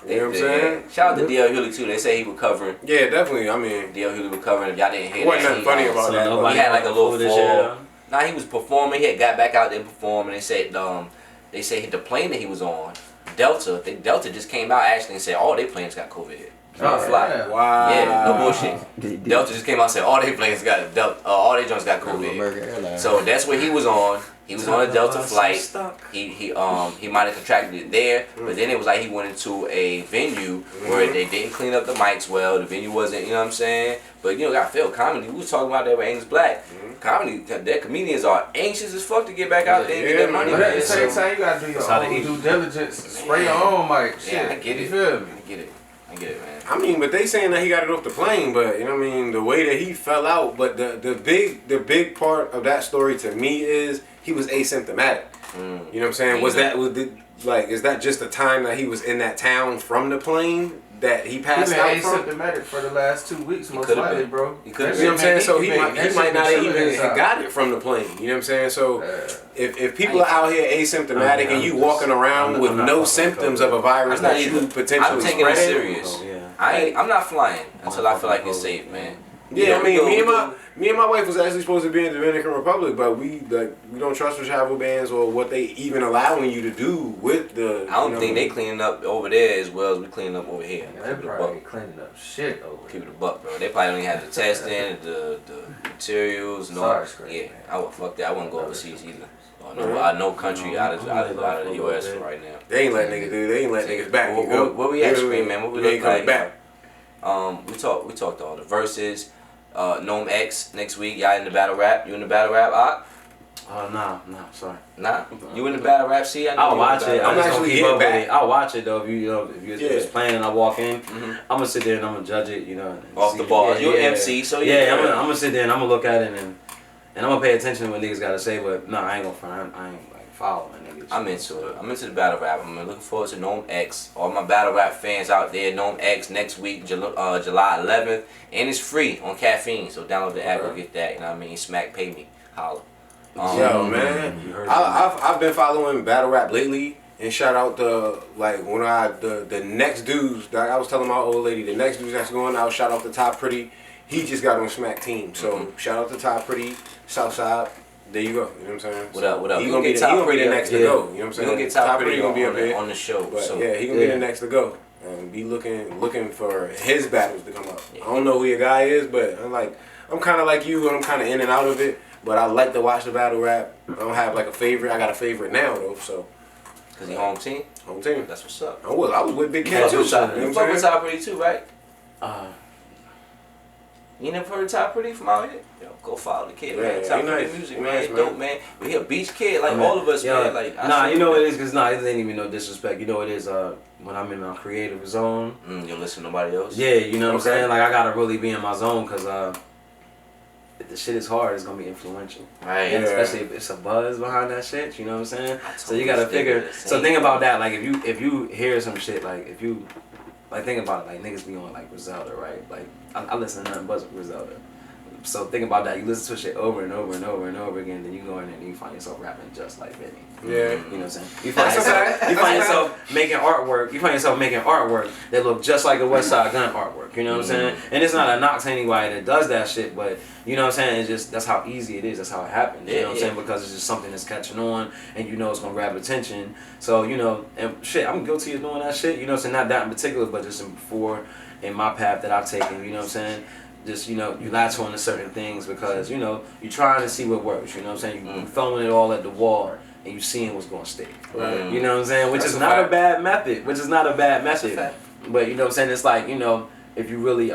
You know what I'm saying? Shout out to D.L. Hewley too. They say he recovering. Yeah, definitely. I mean, D.L. Hewley recovering. If y'all didn't hear wasn't that, nothing funny about that. nobody He had like a little this fall. year, Nah, he was performing. He had got back out there performing. They said the plane that he was on, Delta just came out actually and said all their planes got COVID. Oh, fly. yeah. Wow. Yeah, no bullshit. Delta just came out and said all their planes got all their joints got COVID. So that's where he was on. He was on a Delta flight. He might have contracted it there, but then it was like he went into a venue where they didn't clean up the mics well. The venue wasn't, you know what I'm saying? But you know, got Phil comedy. We was talking about that with Angus Black. Comedy, their comedians are anxious as fuck to get back out there and get their money. But at the Man. same time, you gotta do your own due diligence. Spray your own mic. Shit. Yeah, I get You it. feel me? I get it, man. I mean, but they saying that he got it off the plane, but you know what I mean, the way that he fell out, but the big part of that story to me is he was asymptomatic. You know what I'm saying? Is that just the time that he was in that town from the plane that he passed out from? He's been asymptomatic for the last 2 weeks, most could've likely, been. bro. He could've You know what I'm saying? So he that shit might not been even chilling have inside. got it from the plane. You know what I'm saying? So if people are out here asymptomatic and you walking around with no symptoms of a virus that you could potentially I'm taking it spread, serious. Oh, yeah. I'm not flying until I feel like it's safe, man. yeah, I mean, me and my wife was actually supposed to be in the Dominican Republic, but we don't trust the travel bans or what they even allowing you to do with the. I don't think they cleaning up over there as well as we cleaning up over here. They probably cleaning up shit over Keep it a buck, bro. They probably don't even have the testing, the materials, no. Sorry, Scrape, Yeah, man. I would fuck that. I wouldn't go overseas either. No country out of the U.S. for right now. They ain't let niggas do. They ain't let niggas back. What we at, Scream, man? What we look like? back? We talked all the verses. Gnome X next week. Y'all in the battle rap? You in the battle rap? Nah, sorry. Nah. You in the battle rap? See, I know I'll you watch in the it. battle I'm rap. just gonna actually keep up getting with it. I'll watch it though. If it's playing and I walk in, Mhm. I'm gonna sit there and I'm gonna judge it. You know, and Off see the it. ball. Yeah, You're yeah. MC, so Yeah, I'm gonna sit there and I'm gonna look at it and I'm gonna pay attention to what niggas gotta say. But no, I ain't gonna front. I ain't like following niggas. I'm into it. I'm into the battle rap. I'm looking forward to Gnome X. All my battle rap fans out there, Gnome X next week, July 11th, and it's free on Caffeine. So download the app, go get that. You know what I mean? Smack, pay me, holla. Yo, man, I've been following battle rap lately, and shout out to the next dudes. Like I was telling my old lady, the next dudes that's going out. Shout out to Top Pretty. He just got on Smack Team. So shout out to Top Pretty, Southside. There you go. You know what I'm saying? What up? He We gonna be get Top Pretty the next to go. You know what I'm We saying? gonna get Top Pretty gonna be up here on the show. But So yeah, he gonna be the next to go. And be looking for his battles to come up. I don't know who your guy is, but I'm kind of like you, and I'm kind of in and out of it. But I like to watch the battle rap. I don't have like a favorite. I got a favorite now though. So cause he home team. home team. That's what's up. I was with Big Cat fuck too. with Top- You know You what fuck I'm with saying? Top Pretty too, right? You never heard of Top Pretty from out here? Yo, go follow the kid, man. Yeah, Top he Pretty nice. music, He man. nice, He dope, man. We a beach kid, like all of us, man. Like you know what it is, cause it ain't even no disrespect. You know what it is. When I'm in my creative zone. you don't listen to nobody else. Yeah, you know what I'm saying. Like I gotta really be in my zone, cause if the shit is hard, it's gonna be influential. Right. And Yeah. especially if it's a buzz behind that shit. You know what I'm saying. So totally you gotta stick figure. with the So same think about thing. that. Like if you hear some shit, like if you like think about it, like niggas be on like Griselda, right? Like I listen to nothing but Griselda. So think about that. You listen to shit over and over and over and over again, then you go in there and you find yourself rapping just like Benny. Yeah. You know what I'm saying? You find That's a fact. yourself, That's a fact. You find yourself making artwork that look just like a West Side Gun artwork. You know what I'm saying? And it's not a knock to anybody that does that shit, but you know what I'm saying? It's just that's how easy it is. That's how it happens. You know what I'm saying? Because it's just something that's catching on, and you know it's gonna grab attention. So you know, and shit, I'm guilty of doing that shit. You know what I'm saying? Not that in particular, but just in my path that I've taken. You know what I'm saying? Just, you know, you latch on to certain things because, you know, you're trying to see what works, you know what I'm saying? You're throwing it all at the wall and you seeing what's going to stick. Right. You know what I'm saying? Which That's is a not fact. a bad method. That's a fact. But, you know what I'm saying? It's like, you know, if you really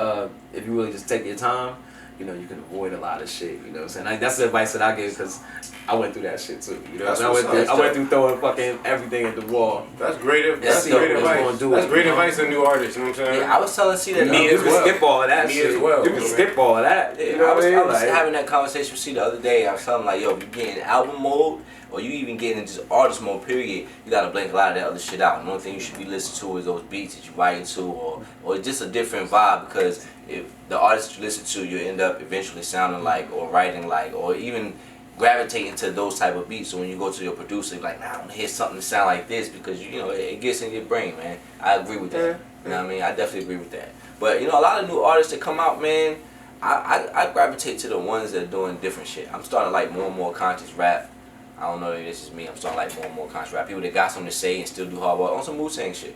just take your time, you know, you can avoid a lot of shit, you know what I'm saying? Like, that's the advice that I give because I went through that shit too, you know what I'm saying? I went through throwing fucking everything at the wall. That's great. That's See great what's gonna advice. do That's it, great you know? advice to new artists. You know what I'm saying? Yeah, I was telling C that Me You as can well. skip all of that Me shit. as well. You can skip all of that. Yeah, You know I what was, I mean? I was Like, having that conversation with C the other day. I was telling him, like, yo, if you get in album mode or you even get in just artist mode, period, you gotta blank a lot of that other shit out. And the only thing you should be listening to is those beats that you writing to or just a different vibe, because if the artist that you listen to, you end up eventually sounding like or writing like or even gravitating to those type of beats. So when you go to your producer, you're like, nah, I want to hear something that sound like this because you know it gets in your brain, man. I agree with that. You know what I mean? I definitely agree with that. But you know, a lot of new artists that come out, man, I gravitate to the ones that are doing different shit. I'm starting to like more and more conscious rap. I don't know if this is me. I'm starting to like more and more conscious rap. People that got something to say and still do hard work on some Wu-Tang shit.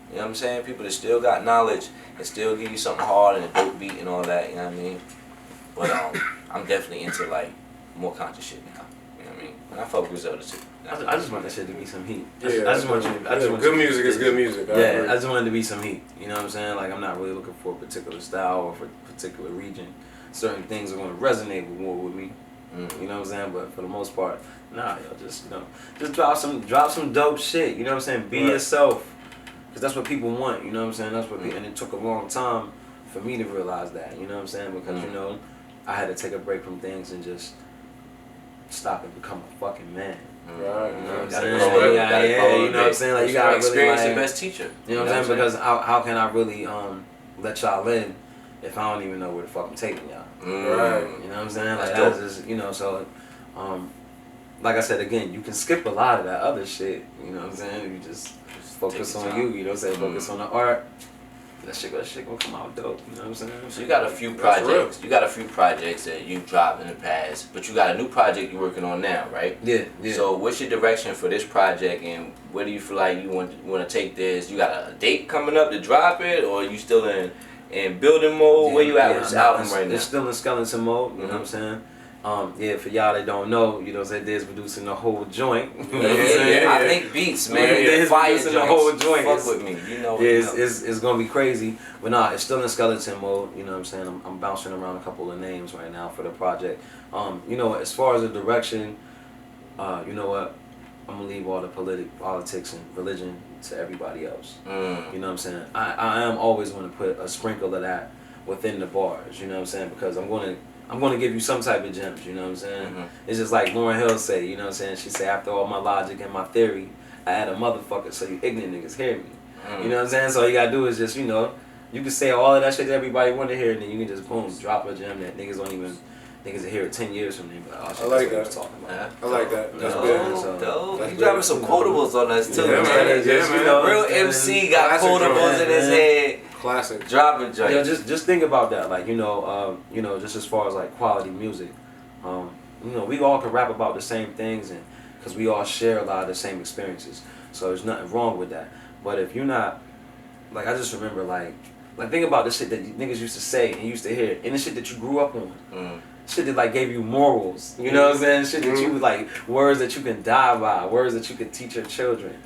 You know what I'm saying? People that still got knowledge and still give you something hard and a dope beat and all that. You know what I mean? But I'm definitely into like more conscious shit now. You know what I mean? And I fuck with Griselda too. I just want that shit to be some heat. Yeah, I just want you. Good music is good music. Yeah, I just want it to be some heat. You know what I'm saying? Like, I'm not really looking for a particular style or for a particular region. Certain things are going to resonate more with me. You know what I'm saying? But for the most part, nah, yo, just just drop some dope shit. You know what I'm saying? Be yourself, because that's what people want. You know what I'm saying? That's what. And it took a long time for me to realize that. You know what I'm saying? Because you know, I had to take a break from things and just stop and become a fucking man. Right. You know what I'm saying? You know what I'm saying? Like, you gotta really, experience like, the best teacher. You know what I'm saying? Because how can I really let y'all in if I don't even know where the fuck I'm taking y'all? Right. You know what I'm saying? Like, That's that's just, you know, so like I said again, you can skip a lot of that other shit. You know what I'm saying? You just focus on you. You know what I'm saying? Focus on the art. That shit gonna come out dope. You know what I'm saying? So you got a few projects. You got a few projects that you dropped in the past, but you got a new project you're working on now, right? Yeah. So what's your direction for this project, and where do you feel like you want to take this? You got a date coming up to drop it, or are you still in building mode? Where you at with this album right now? It's still in skeleton mode. You know what I'm saying? For y'all that don't know, you know what I'm saying, Dez producing the whole joint. You know what I'm saying? I make beats, man. Dez Fire producing the whole joint. Fuck with me, you know. It's gonna be crazy, but nah, it's still in skeleton mode. You know what I'm saying? I'm bouncing around a couple of names right now for the project. You know, as far as the direction, you know what? I'm gonna leave all the politics and religion to everybody else. You know what I'm saying? I am always gonna put a sprinkle of that within the bars. You know what I'm saying? Because I'm gonna give you some type of gems, you know what I'm saying? It's just like Lauryn Hill say, you know what I'm saying? She say, after all my logic and my theory, I add a motherfucker so you ignorant niggas hear me. You know what I'm saying? So all you gotta do is just, you know, you can say all of that shit that everybody want to hear, and then you can just, boom, drop a gem that niggas will hear it 10 years from now. But, oh, shit, I like that's what he that. was talking about. I like that. That's good. Dope. You dropping some quotables on us too, Yeah, man. man. You know, Real MC got classic quotables in his head. Classic. Dropping joint. You know, just think about that, like, you know, just as far as like quality music, you know, we all can rap about the same things, and because we all share a lot of the same experiences, so there's nothing wrong with that. But if you're not, like, I just remember like think about the shit that niggas used to say and used to hear, and the shit that you grew up on. Shit that like gave you morals, you know what I'm saying? Shit that you like, words that you can die by, words that you could teach your children.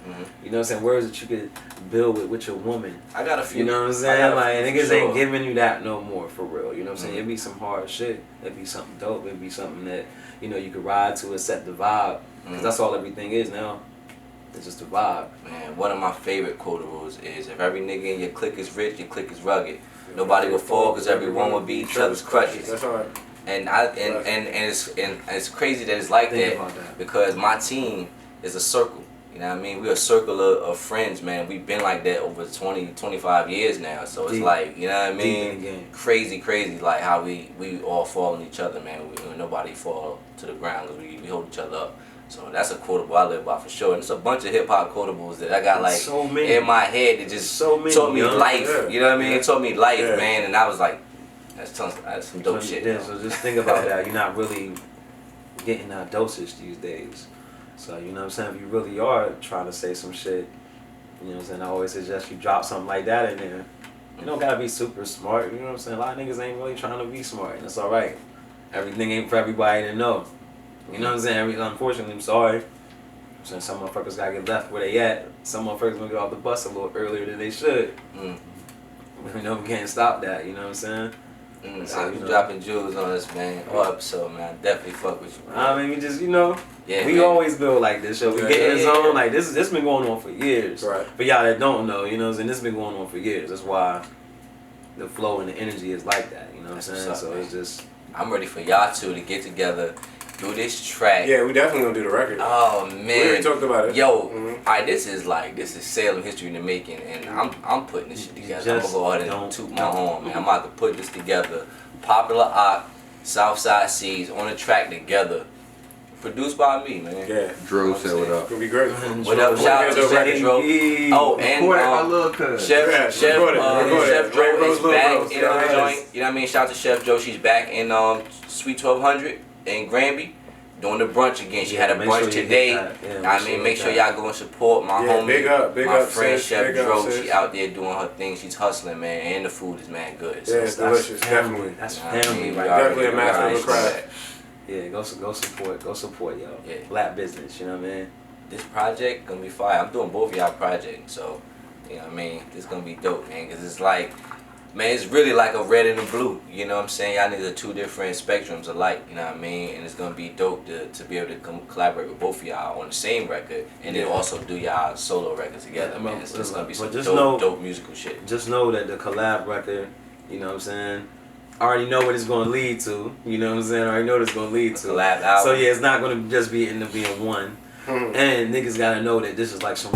You know what I'm saying? Words that you could build with your woman. I got a few. You know what I'm saying? Like, niggas ain't giving you that no more, for real. You know what I'm saying? It'd be some hard shit. It'd be something dope. It'd be something that, you know, you could ride to and set the vibe. Cause that's all everything is now. It's just a vibe. Man, one of my favorite quotables is, if every nigga in your clique is rich, your clique is rugged. Nobody will fall because everyone will be each other's crutches. That's all right. And it's crazy that it's like that, because my team is a circle. You know what I mean? We're a circle of friends, man. We've been like that over 20, 25 years now. So it's like, you know what I mean? Crazy, like how we all fall on each other, man. Nobody fall to the ground because we hold each other up. So that's a quotable I live by for sure. And it's a bunch of hip hop quotables that I got like in my head that just taught me life. Yeah. You know what I mean? It taught me life, man. And I was like, that's some dope shit. Yeah, so just think about that. You're not really getting that dosage these days. So, you know what I'm saying? If you really are trying to say some shit, you know what I'm saying? I always suggest you drop something like that in there. You don't gotta be super smart, you know what I'm saying? A lot of niggas ain't really trying to be smart, and it's alright. Everything ain't for everybody to know. You know what I'm saying? Unfortunately, I'm sorry. I'm saying some motherfuckers gotta get left where they at. Some motherfuckers gonna get off the bus a little earlier than they should. You know, we can't stop that, you know what I'm saying? So you dropping jewels on us, man. All episode, man. I definitely fuck with you, man. I mean, we just, you know, we man. always build like this. So we get in the zone. Like, this been going on for years. Right. For y'all that don't know, you know what I'm saying? This been going on for years. That's why the flow and the energy is like that. You know what I'm saying? So it's just, I'm ready for y'all two to get together, do this track. Yeah, we definitely gonna do the record. Oh man, we already talked about it. Yo, alright, this is Salem history in the making, and I'm putting this shit together. I'm gonna go ahead and toot my horn, man. I'm about to put this together. Popular Ack, Southside Seeds on the track together. produced by me, man. Yeah. Drew said what up. Gonna be great. What up? Shout out to Chef Dro. Oh, and Recorded my little cuz. Chef Recorded. Dro is Little back Bros, in the yes. joint. You know what I mean? Shout out to Chef Joe. She's back in Sweet 1200 in Granby. Doing the brunch again. She had a make brunch sure you today. hit that. Yeah, I mean, make sure y'all go and support my homie, big up, my sis, friend Chef big up, Dro. sis. She out there doing her thing. She's hustling, man, and the food is mad good. So Yeah, it's delicious, definitely. That's you know what I family, mean? right? We already Definitely a master of the realized craft. that. Yeah, go support, yo. Yeah. Black business, you know what I mean? This project gonna be fire. I'm doing both of y'all projects, so you know what I mean. This gonna be dope, man. Cause it's like, man, it's really like a red and a blue. You know what I'm saying? Y'all need the two different spectrums alike. You know what I mean? And it's gonna be dope to be able to collaborate with both of y'all on the same record, and then also do y'all solo records together, man. It's just gonna be some dope musical shit. Just know that the collab record, you know what I'm saying? I already know what it's gonna lead to. You know what I'm saying? I already know what it's gonna lead to. Collab album. So yeah, it's not gonna just end up being one. And niggas gotta know that this is like some